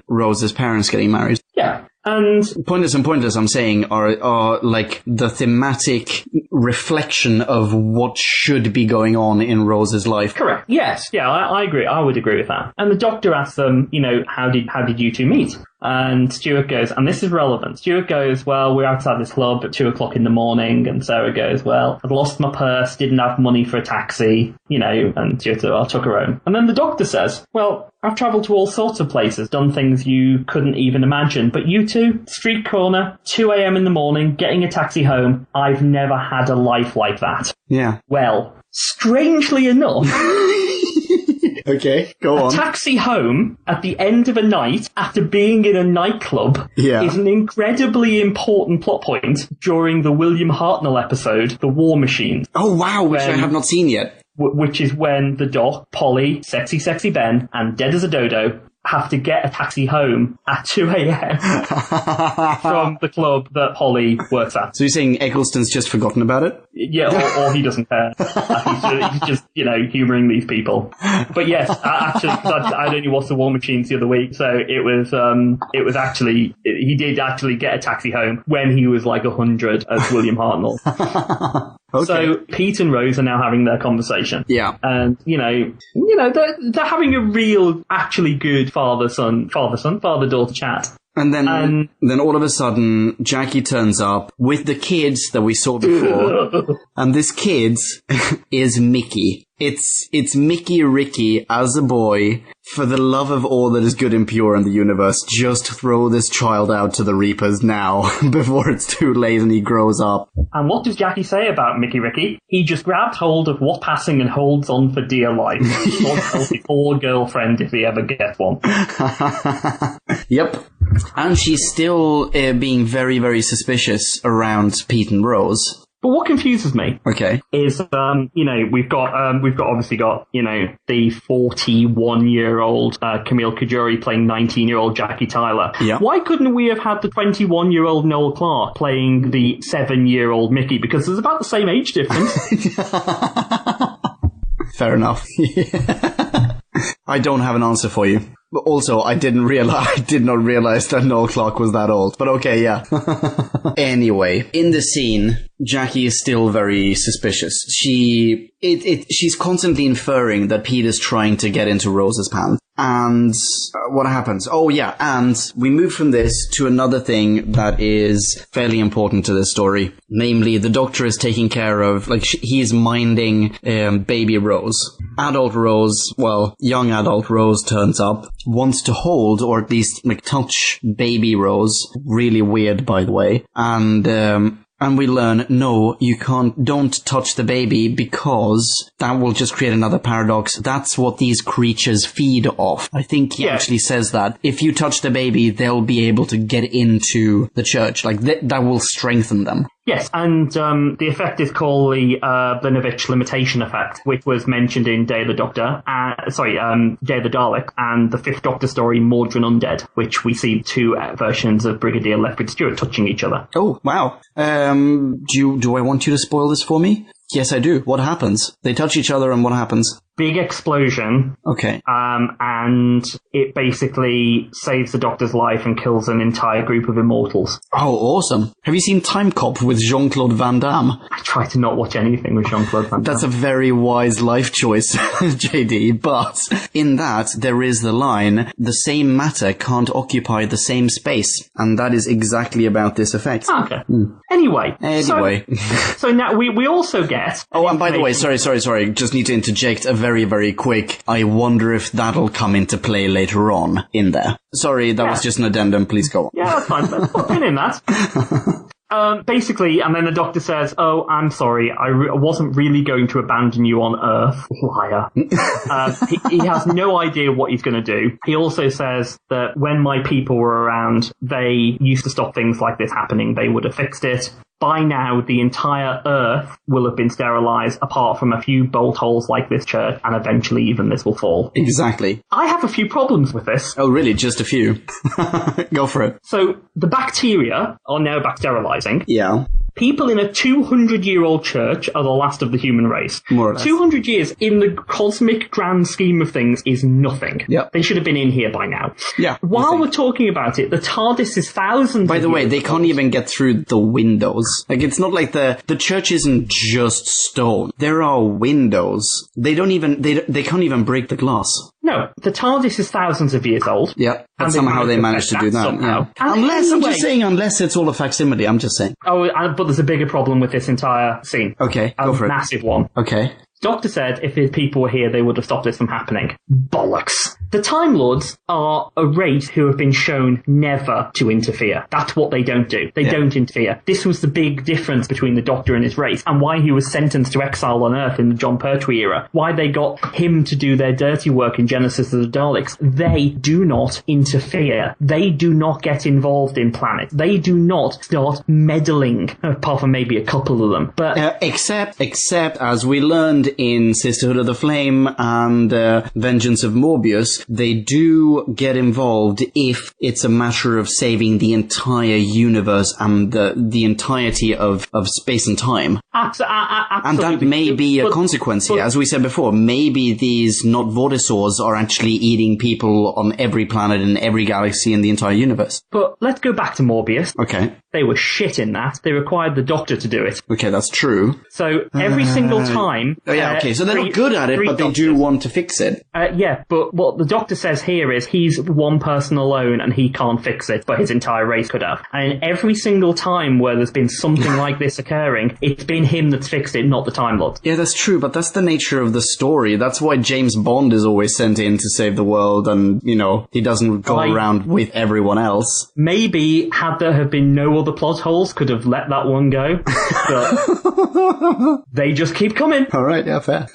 Rose's parents getting married. Yeah. And Pointless, I'm saying, are like the thematic reflection of what should be going on in Rose's life. Correct. Yes. Yeah, I agree. I would agree with that. And the Doctor asks them, how did you two meet? And Stuart goes, and this is relevant. Stuart goes, well, we're outside this club at 2:00 in the morning. And Sarah goes, well, I'd lost my purse, didn't have money for a taxi, and Stuart said, I took her home. And then the Doctor says, well, I've travelled to all sorts of places, done things you couldn't even imagine. But you two, street corner, 2 a.m. in the morning, getting a taxi home. I've never had a life like that. Yeah. Well, strangely enough... Okay, go on. A taxi home at the end of a night after being in a nightclub is an incredibly important plot point during the William Hartnell episode, The War Machine. Oh, wow, which I have not seen yet. Which is when the Doc, Polly, Sexy Ben, and Dead as a Dodo have to get a taxi home at 2 a.m. from the club that Polly works at. So you're saying Eccleston's just forgotten about it? Yeah, or he doesn't care. He's just humouring these people. But yes, actually, I'd only watched The War Machines the other week, so it was actually, he did actually get a taxi home when he was like 100 as William Hartnell. Okay. So Pete and Rose are now having their conversation. Yeah. And, they're having a real, actually good father-daughter chat. And then all of a sudden, Jackie turns up with the kids that we saw before. And this kid is Mickey. It's Mickey Ricky as a boy. For the love of all that is good and pure in the universe, just throw this child out to the Reapers now, before it's too late and he grows up. And what does Jackie say about Mickey Ricky? He just grabbed hold of what's passing and holds on for dear life. Or girlfriend if he ever gets one. Yep. And she's still being very, very suspicious around Pete and Rose. But what confuses me, is we've obviously got the 41-year-old Camille Kajuri playing 19-year-old Jackie Tyler. Yeah. Why couldn't we have had the 21-year-old Noel Clarke playing the 7-year-old Mickey? Because there's about the same age difference. Fair enough. I don't have an answer for you. Also, I did not realize that Noel Clarke was that old. But okay, yeah. Anyway, in the scene, Jackie is still very suspicious. She's constantly inferring that Pete is trying to get into Rose's pants. And what happens? Oh, yeah. And we move from this to another thing that is fairly important to this story. Namely, the Doctor is taking care of, he's minding baby Rose. Adult Rose, young adult Rose turns up, wants to hold, or at least, touch baby Rose. Really weird, by the way. And we learn, no, you don't touch the baby because that will just create another paradox. That's what these creatures feed off. I think he actually says that. If you touch the baby, they'll be able to get into the church. That will strengthen them. Yes, and the effect is called the Blinovitch limitation effect, which was mentioned in Day of the Doctor, Day of the Dalek, and the Fifth Doctor story, Mordrin Undead, which we see two versions of Brigadier Lethbridge Stewart touching each other. Oh, wow. Do I want you to spoil this for me? Yes, I do. What happens? They touch each other and what happens? Big explosion. Okay. And it basically saves the Doctor's life and kills an entire group of immortals. Oh, awesome. Have you seen Time Cop with Jean-Claude Van Damme? I try to not watch anything with Jean-Claude Van Damme. That's a very wise life choice, JD, but in that there is the line, the same matter can't occupy the same space, and that is exactly about this effect. Okay. Anyway. So now we also get... Oh, and by the way, sorry, just need to interject a very, very quick, I wonder if that'll come into play later on in there. Sorry, that was just an addendum, please go on. Yeah, that's fine, let's put a pin in that. Basically, and then the Doctor says, oh, I'm sorry, I wasn't really going to abandon you on Earth. Liar. He has no idea what he's going to do. He also says that when my people were around, they used to stop things like this happening. They would have fixed it. By now, the entire Earth will have been sterilized, apart from a few bolt holes like this church, and eventually even this will fall. Exactly. I have a few problems with this. Oh, really? Just a few? Go for it. So, the bacteria are now back sterilizing. Yeah. People in a 200-year-old church are the last of the human race. More or less. 200 years in the cosmic grand scheme of things is nothing. Yep. They should have been in here by now. Yeah. While we're talking about it, the TARDIS is thousands By the way, they can't even get through the windows. It's not like the church isn't just stone. There are windows. They can't even break the glass. No, the TARDIS is thousands of years old. Yeah, but somehow they managed to do that. Somehow. Yeah. Unless it's all a facsimile, I'm just saying. Oh, but there's a bigger problem with this entire scene. Okay, go for it. A massive one. Okay. Doctor said if his people were here, they would have stopped this from happening. Bollocks. The Time Lords are a race who have been shown never to interfere. That's what they don't do. They don't interfere. This was the big difference between the Doctor and his race, and why he was sentenced to exile on Earth in the John Pertwee era. Why they got him to do their dirty work in Genesis of the Daleks. They do not interfere. They do not get involved in planets. They do not start meddling, apart from maybe a couple of them. But except as we learned in Sisterhood of the Flame and Vengeance of Morbius, they do get involved if it's a matter of saving the entire universe and the entirety of space and time. Absolutely. And that may be a consequence here. As we said before, maybe these not Vortisaurs are actually eating people on every planet in every galaxy in the entire universe. But let's go back to Morbius. Okay. They were shit in that. They required the Doctor to do it. Okay, that's true. So every single time... Oh yeah, okay, so they're not good at it, but they do want to fix it. Yeah, but what the Doctor says here is he's one person alone and he can't fix it, but his entire race could have. And every single time where there's been something like this occurring, it's been him that's fixed it, not the Time Lord. Yeah, that's true, but that's the nature of the story. That's why James Bond is always sent in to save the world and, he doesn't go around with everyone else. Maybe, had there have been no other plot holes, could have let that one go, but they just keep coming. Alright, yeah, fair.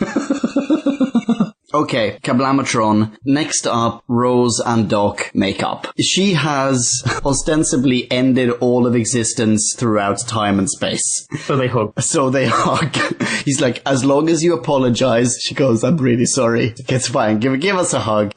Okay, Kablamatron. Next up, Rose and Doc make up. She has ostensibly ended all of existence throughout time and space. So they hug. He's like, as long as you apologize. She goes, I'm really sorry. It's fine. Give us a hug.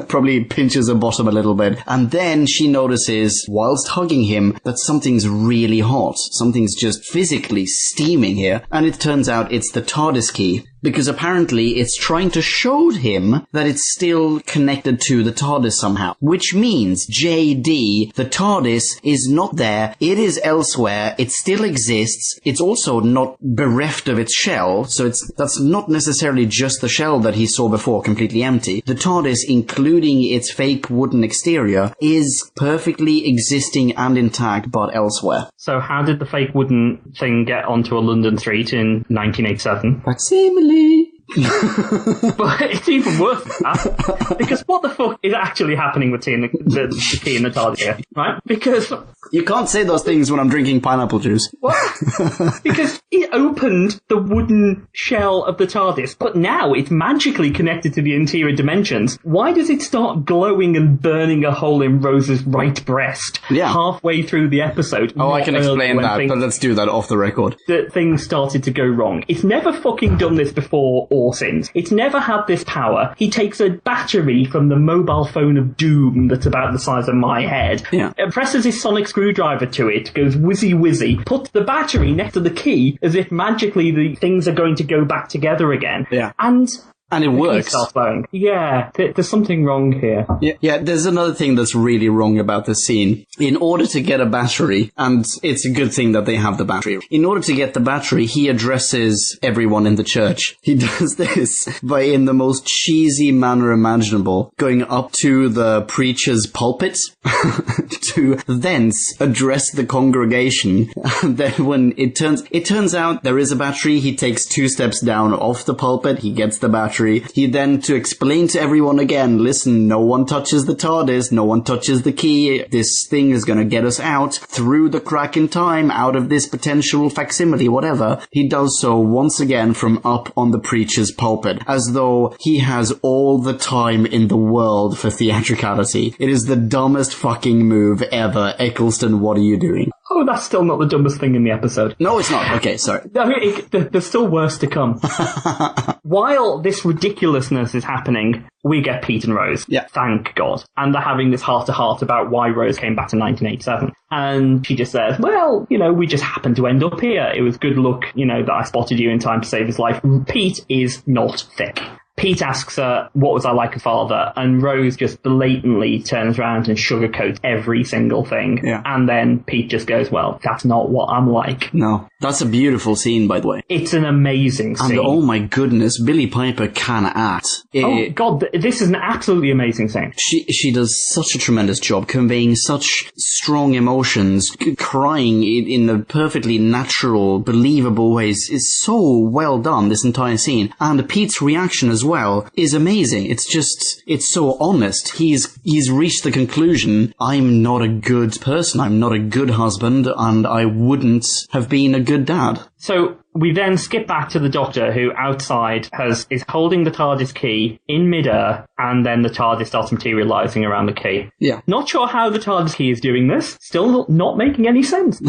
Probably pinches her bottom a little bit. And then she notices, whilst hugging him, that something's really hot. Something's just physically steaming here. And it turns out it's the TARDIS key. because apparently it's trying to show him that it's still connected to the TARDIS somehow. Which means, JD, the TARDIS is not there, it is elsewhere, it still exists, it's also not bereft of its shell, so that's not necessarily just the shell that he saw before, completely empty. The TARDIS, including its fake wooden exterior, is perfectly existing and intact, but elsewhere. So how did the fake wooden thing get onto a London street in 1987? Facsimile. But it's even worse than that, because what the fuck is actually happening with the key in the TARDIS here, right? Because you can't say those things when I'm drinking pineapple juice. What? Because it opened the wooden shell of the TARDIS, but now it's magically connected to the interior dimensions. Why does it start glowing and burning a hole in Rose's right breast halfway through the episode? Oh, I can explain that, but let's do that off the record. That things started to go wrong. It's never fucking done this before or since. It's never had this power. He takes a battery from the mobile phone of doom that's about the size of my head, presses his sonic screwdriver to it, goes whizzy, puts the battery next to the key as if magically the things are going to go back together again. Yeah. And it works. Yeah, there's something wrong here. Yeah, there's another thing that's really wrong about this scene. In order to get a battery, and it's a good thing that they have the battery, in order to get the battery, he addresses everyone in the church. He does this by, in the most cheesy manner imaginable, going up to the preacher's pulpit to thence address the congregation. And then when it turns out there is a battery, he takes 2 steps down off the pulpit, he gets the battery. He then, to explain to everyone again, listen, no one touches the TARDIS, no one touches the key, this thing is gonna get us out through the crack in time, out of this potential facsimile, whatever. He does so once again from up on the preacher's pulpit, as though he has all the time in the world for theatricality. It is the dumbest fucking move ever. Eccleston, what are you doing? Oh, that's still not the dumbest thing in the episode. No, it's not. Okay, sorry. There's still worse to come. While this ridiculousness is happening, we get Pete and Rose. Yeah. Thank God. And they're having this heart-to-heart about why Rose came back to 1987. And she just says, well, we just happened to end up here. It was good luck, that I spotted you in time to save his life. Pete is not thick. Pete asks her, what was I like a father? And Rose just blatantly turns around and sugarcoats every single thing. Yeah. And then Pete just goes, well, that's not what I'm like. No. That's a beautiful scene, by the way. It's an amazing scene. And oh my goodness, Billie Piper can act. Oh God, this is an absolutely amazing scene. She does such a tremendous job conveying such strong emotions, crying in a perfectly natural, believable ways. Is so well done, this entire scene. And Pete's reaction as well is amazing. It's so honest. He's reached the conclusion, I'm not a good person, I'm not a good husband, and I wouldn't have been a good dad. So we then skip back to the Doctor, who outside is holding the TARDIS key in midair, and then the TARDIS starts materializing around the key. Yeah. Not sure how the TARDIS key is doing this. Still not making any sense.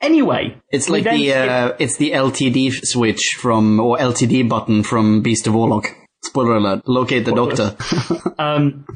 Anyway, it's like it's the LTD switch or LTD button from Beast of Warlock. Spoiler alert, locate the Doctor.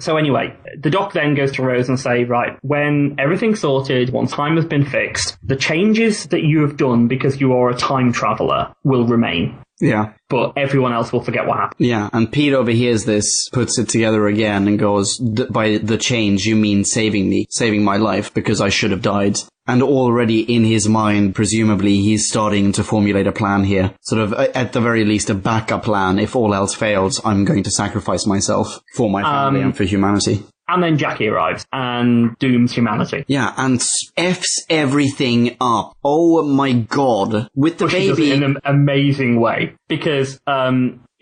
So anyway, the Doc then goes to Rose and say, right, when everything's sorted, once time has been fixed, the changes that you have done because you are a time traveller will remain. Yeah. But everyone else will forget what happened. Yeah, and Pete overhears this, puts it together again, and goes, by the change, you mean saving me, saving my life, because I should have died. And already in his mind, presumably, he's starting to formulate a plan here. Sort of, at the very least, a backup plan. If all else fails, I'm going to sacrifice myself for my family and for humanity. And then Jackie arrives and dooms humanity. Yeah, and F's everything up. Oh my God. With the baby. She does it in an amazing way. Because,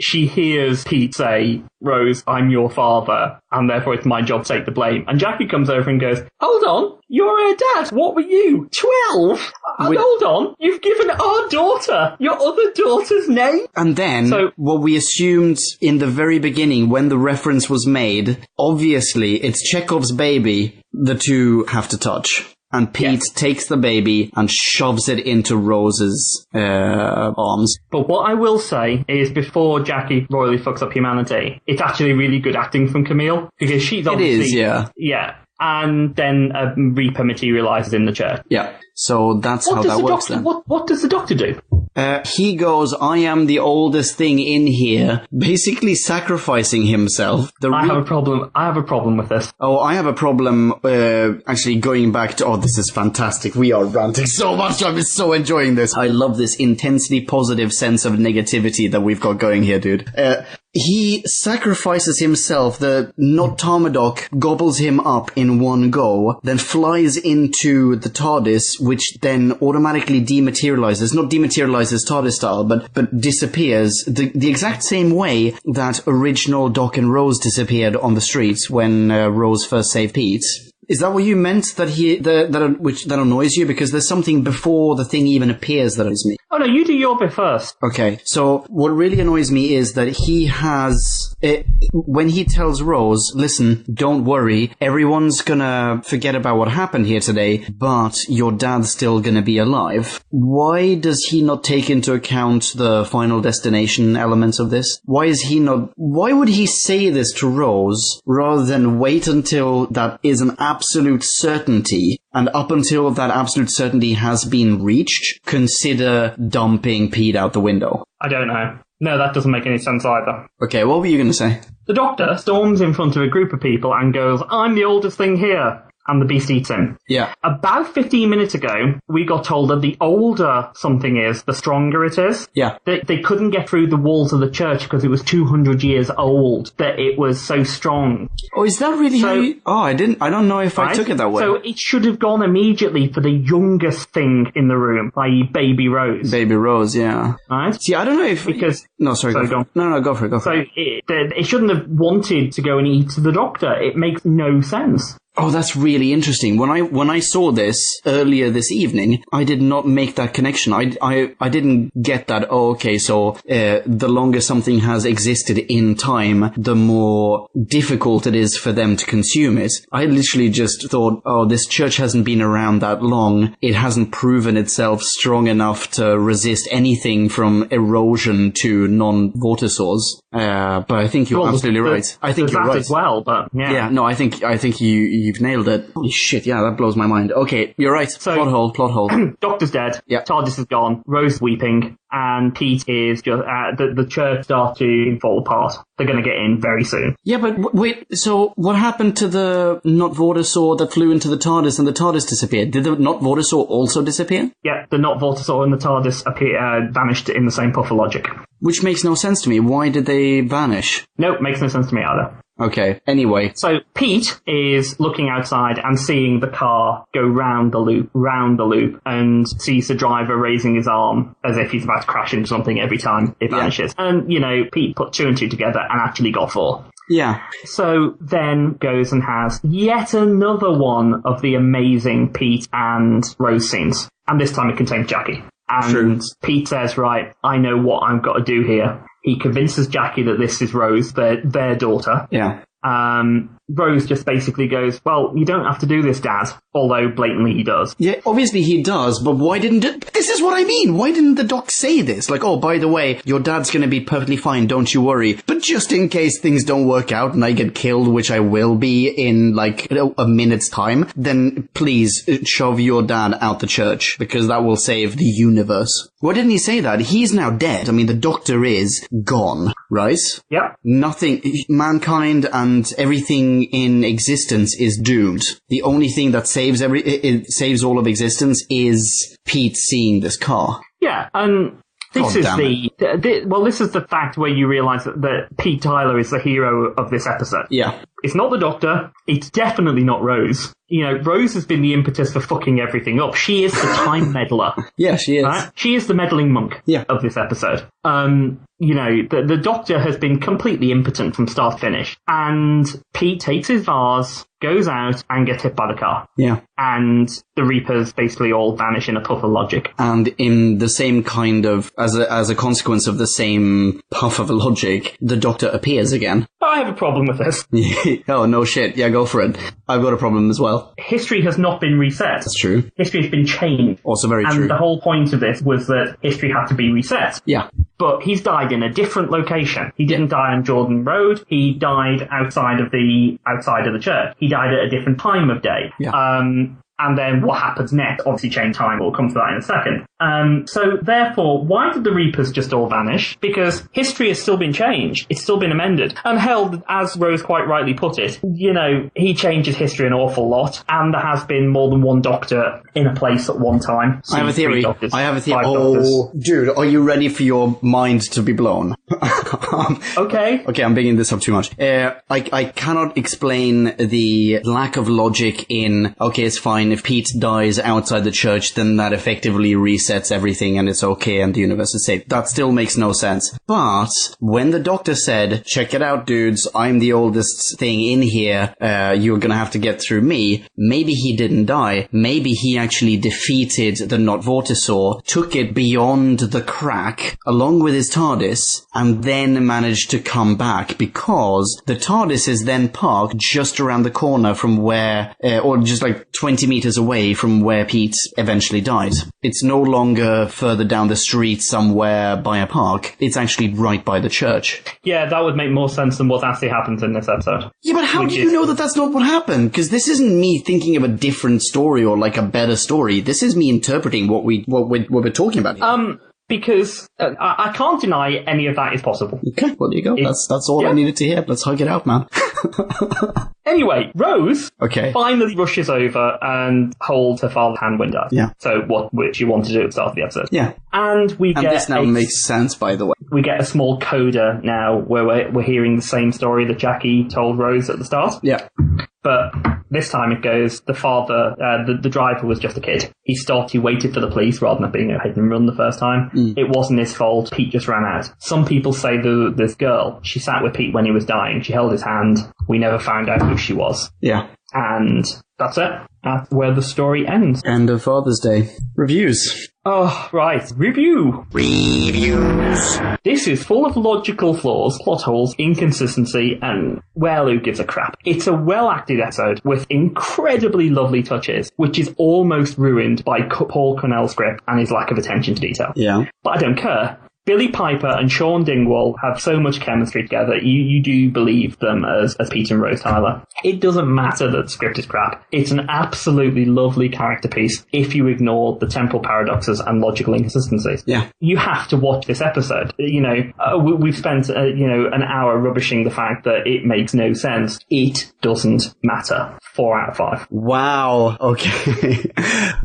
she hears Pete say, Rose, I'm your father, and therefore it's my job to take the blame. And Jackie comes over and goes, hold on, you're a dad. What were you? 12? Hold on, you've given our daughter your other daughter's name? And then, what we assumed in the very beginning when the reference was made, obviously it's Chekhov's baby the two have to touch. And Pete takes the baby and shoves it into Rose's arms. But what I will say is, before Jackie royally fucks up humanity, it's actually really good acting from Camille, because she's obviously... It is, yeah. Yeah. And then Reaper materializes in the church. Yeah. So that's how that works then. What does the Doctor do? He goes, I am the oldest thing in here, basically sacrificing himself. I have a problem with this. Oh, I have a problem, actually going back to, this is fantastic. We are ranting so much. I'm so enjoying this. I love this intensely positive sense of negativity that we've got going here, dude. He sacrifices himself. The Not Tarmadoc gobbles him up in one go, then flies into the TARDIS, which then automatically dematerializes. Not dematerializes TARDIS style, but disappears the exact same way that original Doc and Rose disappeared on the streets when Rose first saved Pete. Is that what you meant? That annoys you? Because there's something before the thing even appears that annoys me. Oh no, you do your bit first. Okay, so what really annoys me is that he has... when he tells Rose, listen, don't worry, everyone's gonna forget about what happened here today, but your dad's still gonna be alive. Why does he not take into account the final destination elements of this? Why would he say this to Rose rather than wait until that is an absolute certainty, and up until that absolute certainty has been reached, consider dumping Pete out the window? I don't know. No, that doesn't make any sense either. Okay, what were you going to say? The Doctor storms in front of a group of people and goes, I'm the oldest thing here. And the beast eats him. Yeah. About 15 minutes ago, we got told that the older something is, the stronger it is. Yeah. They couldn't get through the walls of the church because it was 200 years old, that it was so strong. Oh, is that really how you... Oh, I don't know if I took it that way. So it should have gone immediately for the youngest thing in the room, i.e. Baby Rose. Baby Rose, yeah. Right? See, I don't know if... Because... No, sorry, go on. No, go for it. So it shouldn't have wanted to go and eat the Doctor. It makes no sense. Oh, that's really interesting. When I saw this earlier this evening, I did not make that connection. I didn't get that. Oh, okay. So the longer something has existed in time, the more difficult it is for them to consume it. I literally just thought, oh, this church hasn't been around that long. It hasn't proven itself strong enough to resist anything from erosion to non-vortisaurs. But I think you're absolutely right. I think you're right as well. But yeah. Yeah. No, I think you've nailed it. Holy shit, yeah, that blows my mind. Okay, you're right. So, plot hole. Doctor's dead. Yeah. TARDIS is gone. Rose weeping. And Pete is just... the church starts to fall apart. They're going to get in very soon. Yeah, but wait, so what happened to the Not Vortisaur that flew into the TARDIS and the TARDIS disappeared? Did the Not Vortisaur also disappear? Yeah, the Not Vortisaur and the TARDIS vanished in the same puff of logic. Which makes no sense to me. Why did they vanish? Nope, makes no sense to me either. Okay, anyway. So Pete is looking outside and seeing the car go round the loop, and sees the driver raising his arm as if he's about to crash into something every time it vanishes. Yeah. And, Pete put 2 and 2 together and actually got 4. Yeah. So then goes and has yet another one of the amazing Pete and Rose scenes. And this time it contains Jackie. And True. Pete says, right, I know what I've got to do here. He convinces Jackie that this is Rose, their daughter. Yeah. Rose just basically goes, well, you don't have to do this, Dad. Although blatantly he does. Yeah, obviously he does, but why didn't it... This is what I mean! Why didn't the doc say this? Like, oh, by the way, your dad's gonna be perfectly fine, don't you worry. But just in case things don't work out and I get killed, which I will be in, like, a minute's time, then please shove your dad out the church, because that will save the universe. Why didn't he say that? He's now dead. I mean, the Doctor is gone, right? Yep. Nothing... Mankind and everything in existence is doomed. The only thing that saves all of existence is Pete seeing this car. Yeah, and this is this is the fact where you realise that Pete Tyler is the hero of this episode. Yeah. It's not the Doctor. It's definitely not Rose. Rose has been the impetus for fucking everything up. She is the time meddler. Yeah, she is. Right? She is the meddling monk of this episode. The Doctor has been completely impotent from start to finish. And Pete takes his vase, goes out, and gets hit by the car. Yeah. And the Reapers basically all vanish in a puff of logic. And in the same kind of, as a consequence of the same puff of logic, the Doctor appears again. I have a problem with this. Oh, no shit. Yeah, go for it. I've got a problem as well. History has not been reset. That's true. History has been changed. Also very true. And the whole point of this was that history had to be reset. Yeah. But he's died in a different location. He didn't die on Jordan Road. He died outside of the church. He died at a different time of day. Yeah. And then what happens next, obviously change time, we'll come to that in a second. So therefore, why did the Reapers just all vanish? Because history has still been changed. It's still been amended. And hell, as Rose quite rightly put it, he changes history an awful lot. And there has been more than one Doctor in a place at one time. I have a theory. Doctors. Dude, are you ready for your mind to be blown? Okay. Okay, I'm bigging this up too much. I cannot explain the lack of logic in, okay, it's fine, if Pete dies outside the church, then that effectively resets everything and it's okay and the universe is safe. That still makes no sense. But when the Doctor said, check it out, dudes, I'm the oldest thing in here, you're gonna have to get through me, maybe he didn't die. Maybe he actually defeated the Not Vortisaur, took it beyond the crack, along with his TARDIS, and then managed to come back, because the TARDIS is then parked just around the corner from where, or just like 20 meters away from where Pete eventually died. It's no longer further down the street somewhere by a park. It's actually right by the church. Yeah, that would make more sense than what actually happens in this episode. Yeah, but how do you know that that's not what happened? Because this isn't me thinking of a different story or like a better story. This is me interpreting what we're talking about here. Because I can't deny any of that is possible. Okay, well, there you go. That's all I needed to hear. Let's hug it out, man. Anyway, Rose okay. finally rushes over and holds her father's hand when dies. Yeah. So what she wanted to do at the start of the episode. Yeah. And this now makes sense, by the way. We get a small coda now where we're hearing the same story that Jackie told Rose at the start. Yeah. But this time it goes, the father, the driver was just a kid. He waited for the police rather than being a hit and run the first time. It wasn't his fault. Pete just ran out. Some people say this girl, she sat with Pete when he was dying. She held his hand. We never found out who she was. Yeah. And that's it. That's where the story ends. End of Father's Day. Reviews. Oh, right. Reviews. This is full of logical flaws, plot holes, inconsistency, and, well, who gives a crap? It's a well-acted episode with incredibly lovely touches, which is almost ruined by Paul Cornell's script and his lack of attention to detail. Yeah. But I don't care. Billy Piper and Sean Dingwall have so much chemistry together, you do believe them as Pete and Rose Tyler. It doesn't matter that the script is crap. It's an absolutely lovely character piece if you ignore the temporal paradoxes and logical inconsistencies. Yeah. You have to watch this episode. We've spent, an hour rubbishing the fact that it makes no sense. It doesn't matter. 4 out of 5. Wow. Okay.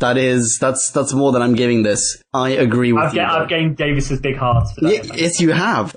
That's more than I'm giving this. I agree with you. I've gained Davis's big heart. Yes, you have.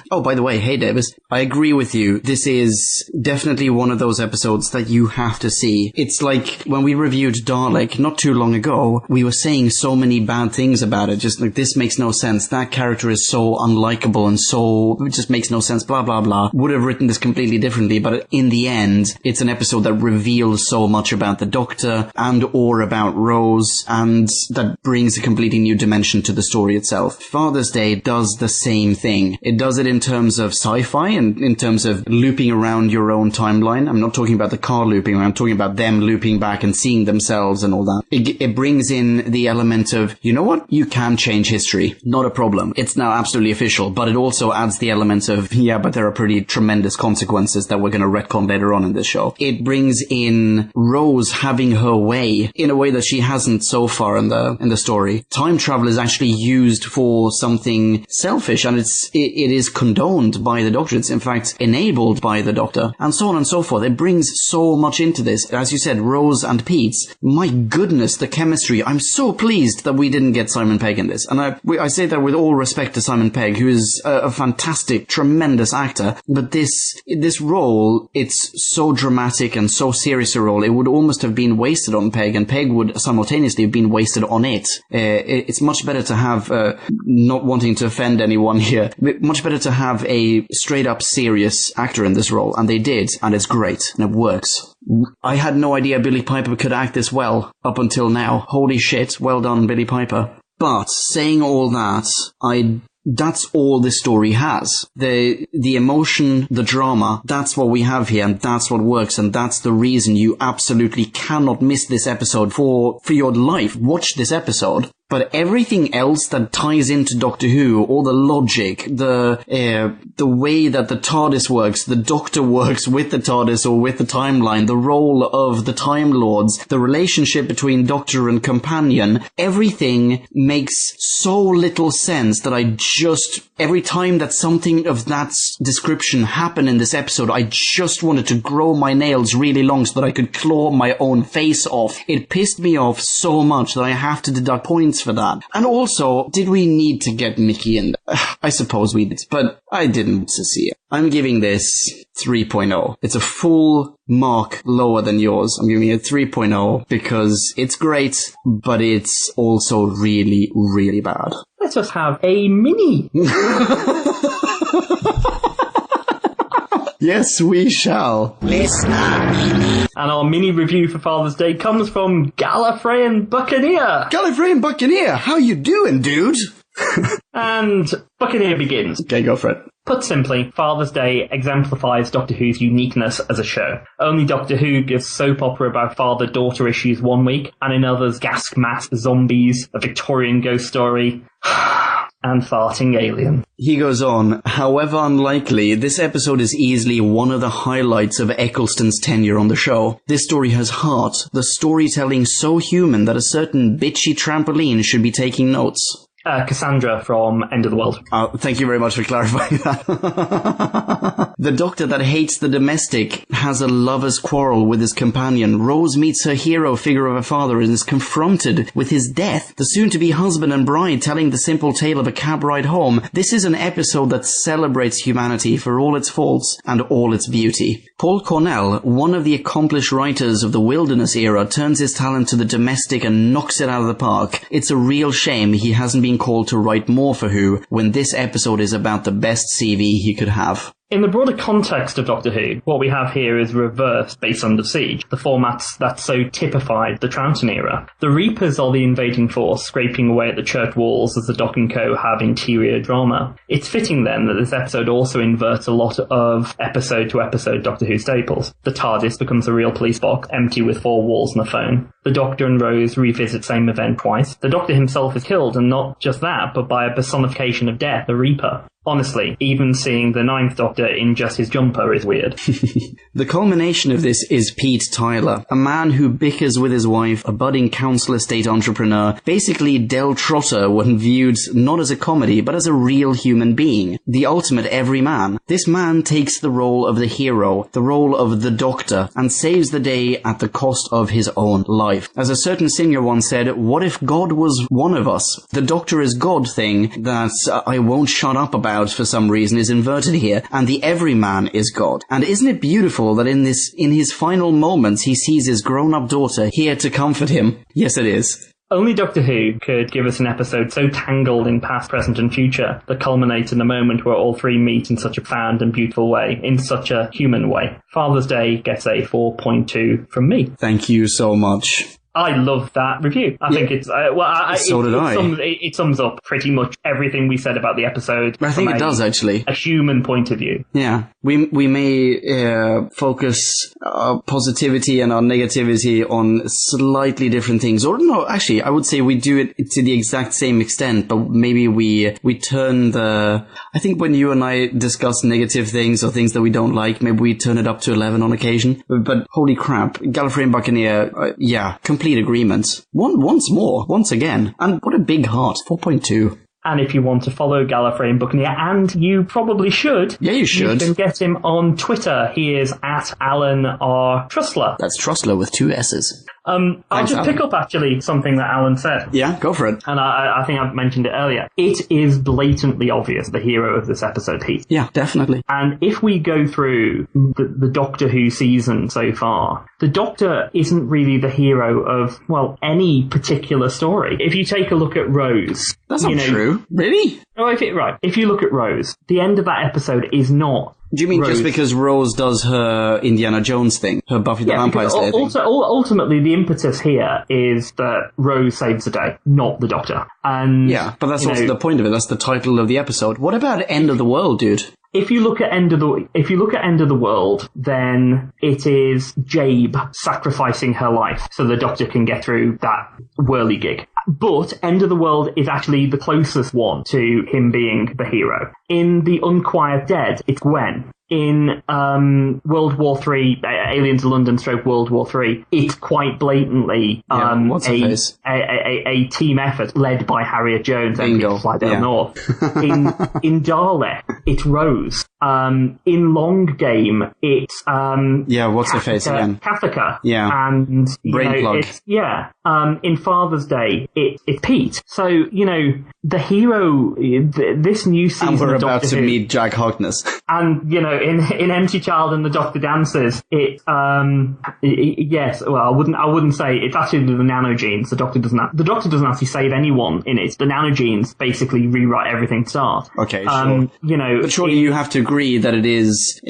Oh, by the way, hey, Davis, I agree with you. This is definitely one of those episodes that you have to see. It's like when we reviewed Dalek not too long ago, we were saying so many bad things about it. Just like, this makes no sense. That character is so unlikable and it just makes no sense, blah, blah, blah. Would have written this completely differently, but in the end, it's an episode that reveals so much about the Doctor and or about Rose, and that brings a completely new dimension to the story itself. Father's Day does the same thing. It does it in terms of sci-fi and in terms of looping around your own timeline. I'm not talking about the car looping. I'm talking about them looping back and seeing themselves and all that. It brings in the element of, you know what? You can change history. Not a problem. It's now absolutely official, but it also adds the element of, yeah, but there are pretty tremendous consequences that we're going to retcon later on in this show. It brings in Rose having her way in a way that she hasn't so far in the story. Time travel is actually used for something selfish, and it is condoned by the Doctor. It's in fact enabled by the Doctor, and so on and so forth. It brings so much into this. As you said, Rose and Pete's, my goodness, the chemistry. I'm so pleased that we didn't get Simon Pegg in this, and I say that with all respect to Simon Pegg, who is a fantastic, tremendous actor, but this role, it's so dramatic and so serious a role, it would almost have been wasted on Pegg, and Pegg would simultaneously have been wasted on it. It's much better to have, not wanting to offend anyone here, much better to have a straight-up serious actor in this role, and they did, and it's great, and it works. I had no idea Billy Piper could act this well up until now. Holy shit, well done, Billy Piper. But saying all that, that's all this story has. The emotion, the drama, that's what we have here, and that's what works, and that's the reason you absolutely cannot miss this episode for your life. Watch this episode. but everything else that ties into Doctor Who, all the logic, the way that the TARDIS works, the Doctor works with the TARDIS or with the timeline, the role of the Time Lords, the relationship between Doctor and companion, everything makes so little sense that every time that something of that description happened in this episode, I just wanted to grow my nails really long so that I could claw my own face off. It pissed me off so much that I have to deduct points for that. And also, did we need to get Mickey in there? I suppose we did, but I didn't see it. I'm giving this 3.0. It's a full mark lower than yours. I'm giving it 3.0 because it's great, but it's also really, really bad. Let us have a mini. Yes, we shall. Listener. And our mini review for Father's Day comes from Gallifreyan Buccaneer. Gallifreyan Buccaneer, how you doing, dude? And Buccaneer begins. Okay, go for it. Put simply, Father's Day exemplifies Doctor Who's uniqueness as a show. Only Doctor Who gives soap opera about father-daughter issues one week, and in others gas mask zombies, a Victorian ghost story, and farting alien. He goes on, however unlikely, this episode is easily one of the highlights of Eccleston's tenure on the show. This story has heart, the storytelling so human that a certain bitchy trampoline should be taking notes. Cassandra from End of the World. Thank you very much for clarifying that. The Doctor that hates the domestic has a lover's quarrel with his companion. Rose meets her hero figure of a father and is confronted with his death. The soon-to-be husband and bride telling the simple tale of a cab ride home. This is an episode that celebrates humanity for all its faults and all its beauty. Paul Cornell, one of the accomplished writers of the Wilderness era, turns his talent to the domestic and knocks it out of the park. It's a real shame he hasn't been called to write more for Who when this episode is about the best CV he could have. In the broader context of Doctor Who, what we have here is reversed Base Under Siege, the formats that so typified the Troughton era. The Reapers are the invading force scraping away at the church walls as the Doc and Co have interior drama. It's fitting then that this episode also inverts a lot of episode-to-episode Doctor Who staples. The TARDIS becomes a real police box, empty with 4 walls and a phone. The Doctor and Rose revisit same event twice. The Doctor himself is killed, and not just that, but by a personification of death, the Reaper. Honestly, even seeing the 9th Doctor in just his jumper is weird. The culmination of this is Pete Tyler, a man who bickers with his wife, a budding council estate entrepreneur, basically Del Trotter when viewed not as a comedy but as a real human being, the ultimate everyman. This man takes the role of the hero, the role of the Doctor, and saves the day at the cost of his own life. As a certain singer once said, what if God was one of us? The Doctor is God thing that I won't shut up about for some reason is inverted here, and the everyman is God. And isn't it beautiful that in his final moments he sees his grown-up daughter here to comfort him? Yes, it is. Only Doctor Who could give us an episode so tangled in past, present and future that culminates in the moment where all three meet in such a profound and beautiful way, in such a human way. Father's Day gets a 4.2 from me. Thank you so much. I love that review. I think it's... It sums up pretty much everything we said about the episode. I think it does, actually. A human point of view. Yeah. We may focus our positivity and our negativity on slightly different things. Or no, actually, I would say we do it to the exact same extent, but maybe we turn the... I think when you and I discuss negative things or things that we don't like, maybe we turn it up to 11 on occasion. But holy crap, Gallifreyan Buccaneer, complete agreement. Once again. And what a big heart. 4.2. And if you want to follow Gallifreyan Buccaneer, and you probably should. Yeah, you should. You can get him on Twitter. He is at Alan R. Trussler. That's Trussler with 2 S's. I'll just pick up actually something that Alan said. Yeah, go for it. And I think I've mentioned it earlier. It is blatantly obvious the hero of this episode, Pete. Yeah, definitely. And if we go through the Doctor Who season so far, the Doctor isn't really the hero of, well, any particular story. If you take a look at Rose... That's not true. Really? Oh, if you look at Rose, the end of that episode is not... Do you mean Rose. Just because Rose does her Indiana Jones thing, her Buffy the Vampire Slayer thing? Ultimately, the impetus here is that Rose saves the day, not the Doctor. And yeah, but that's also the point of it. That's the title of the episode. What about End of the World, dude? If you look at End of the World, then it is Jabe sacrificing her life so the Doctor can get through that whirligig. But End of the World is actually the closest one to him being the hero. In The Unquiet Dead, it's Gwen. In World War III, Aliens of London / World War III, it's quite blatantly a team effort led by Harriet Jones and Fly Down North. In Dalek, it's Rose. In Long Game, it's what's her face again? Kathaka. Yeah. And Brain Plug. In Father's Day, it's Pete. So, the hero, this new season and we're of about Doctor to Who, meet Jack Harkness. And, in Empty Child and the Doctor Dances, it's, yes, well, I wouldn't say, it's actually the nanogenes. The Doctor doesn't actually save anyone in it. The nanogenes basically rewrite everything to start. Okay, sure. But surely you have to agree that it is,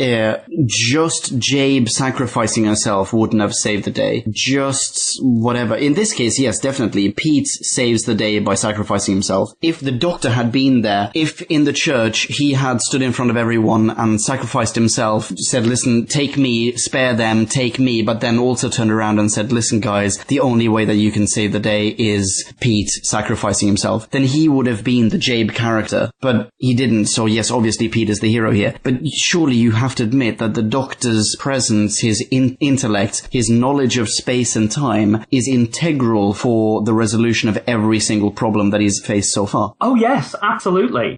just Jabe sacrificing herself wouldn't have saved the day. Just whatever. In this case, yes, definitely. Pete saves the day by sacrificing himself. If the Doctor had been there, if in the church he had stood in front of everyone and sacrificed himself, said, listen, take me, spare them, take me, but then also turned around and said, listen guys, the only way that you can save the day is Pete sacrificing himself, then he would have been the Jabe character. But he didn't, so yes, obviously Pete is the hero here. But surely you have to admit that the Doctor's presence, his intellect, his knowledge of space and time is integral for the resolution of every single problem that he's faced so far. Oh yes, absolutely.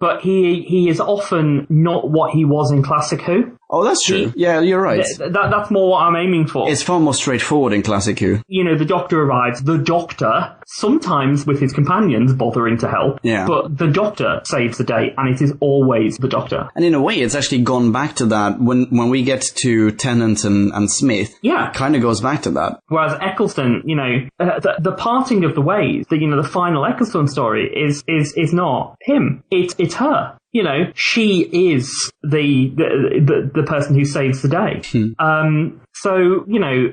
But he is often not what he was in Classic Who. Oh, that's true. Yeah, you're right. That's more what I'm aiming for. It's far more straightforward in Classic Who. The Doctor arrives. The Doctor, sometimes with his companions bothering to help, but the Doctor saves the day, and it is always the Doctor. And in a way, it's actually gone back to that when we get to Tennant and Smith. Yeah. It kind of goes back to that. Whereas Eccleston, the parting of the ways, the final Eccleston story is not him. It's her. She is the person who saves the day. So,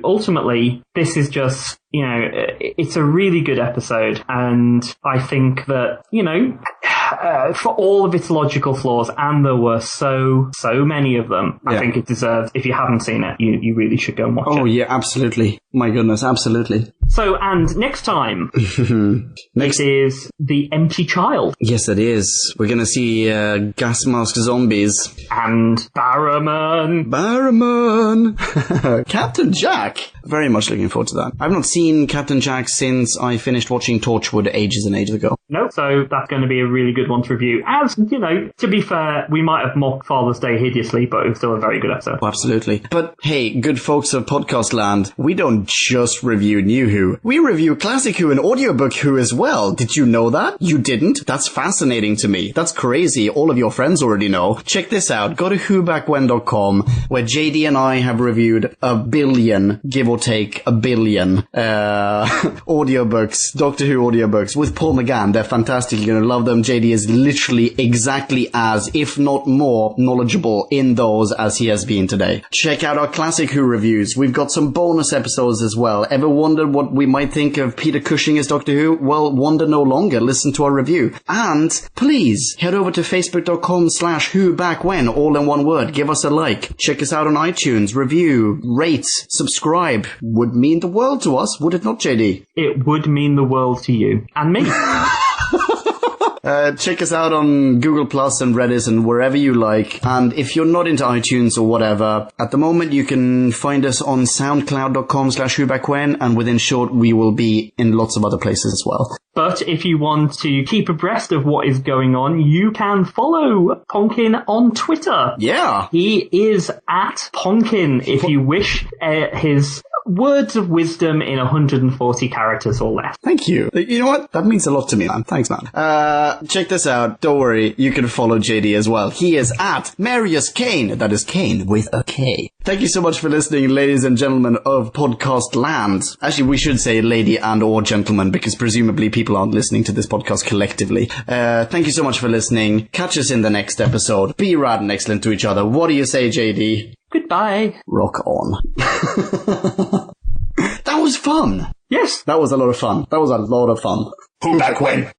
ultimately, this is just, it's a really good episode. And I think that, for all of its logical flaws, and there were so many of them, I think it deserves, if you haven't seen it, you really should go and watch it. Oh, yeah, absolutely. My goodness, absolutely. So, and next time, it is The Empty Child. Yes, it is. We're going to see gas mask zombies. And Barrowman. Captain Jack. Very much looking forward to that. I've not seen Captain Jack since I finished watching Torchwood ages and ages ago. No, so that's going to be a really good one to review. As, to be fair, we might have mocked Father's Day hideously, but it was still a very good episode. Oh, absolutely. But hey, good folks of Podcast Land, we don't just review New Who. We review Classic Who and Audiobook Who as well. Did you know that? You didn't? That's fascinating to me. That's crazy. All of your friends already know. Check this out. Go to whobackwhen.com, where JD and I have reviewed 1 billion, give or take 1 billion, audiobooks, Doctor Who audiobooks with Paul McGann. They're fantastic. You're going to love them. JD is literally exactly as, if not more, knowledgeable in those as he has been today. Check out our Classic Who reviews. We've got some bonus episodes as well. Ever wondered what we might think of Peter Cushing as Doctor Who? Well, wonder no longer. Listen to our review. And please head over to facebook.com/whobackwhen, all in one word. Give us a like. Check us out on iTunes. Review, rate, subscribe. Would mean the world to us, would it not, JD? It would mean the world to you. And me. Check us out on Google Plus and Reddit and wherever you like. And if you're not into iTunes or whatever, at the moment you can find us on soundcloud.com/whobackwhen, and within short we will be in lots of other places as well. But if you want to keep abreast of what is going on, you can follow Ponkin on Twitter. Yeah. He is at Ponkin if you wish his words of wisdom in 140 characters or less. Thank you. You know what? That means a lot to me, man. Thanks, man. Check this out. Don't worry. You can follow JD as well. He is at Marius Kane. That is Kane with a K. Thank you so much for listening, ladies and gentlemen of Podcast Land. Actually, we should say lady and or gentlemen, because presumably people aren't listening to this podcast collectively. Thank you so much for listening. Catch us in the next episode. Be rad and excellent to each other. What do you say, JD? Goodbye. Rock on. That was fun. Yes. That was a lot of fun. Who back when?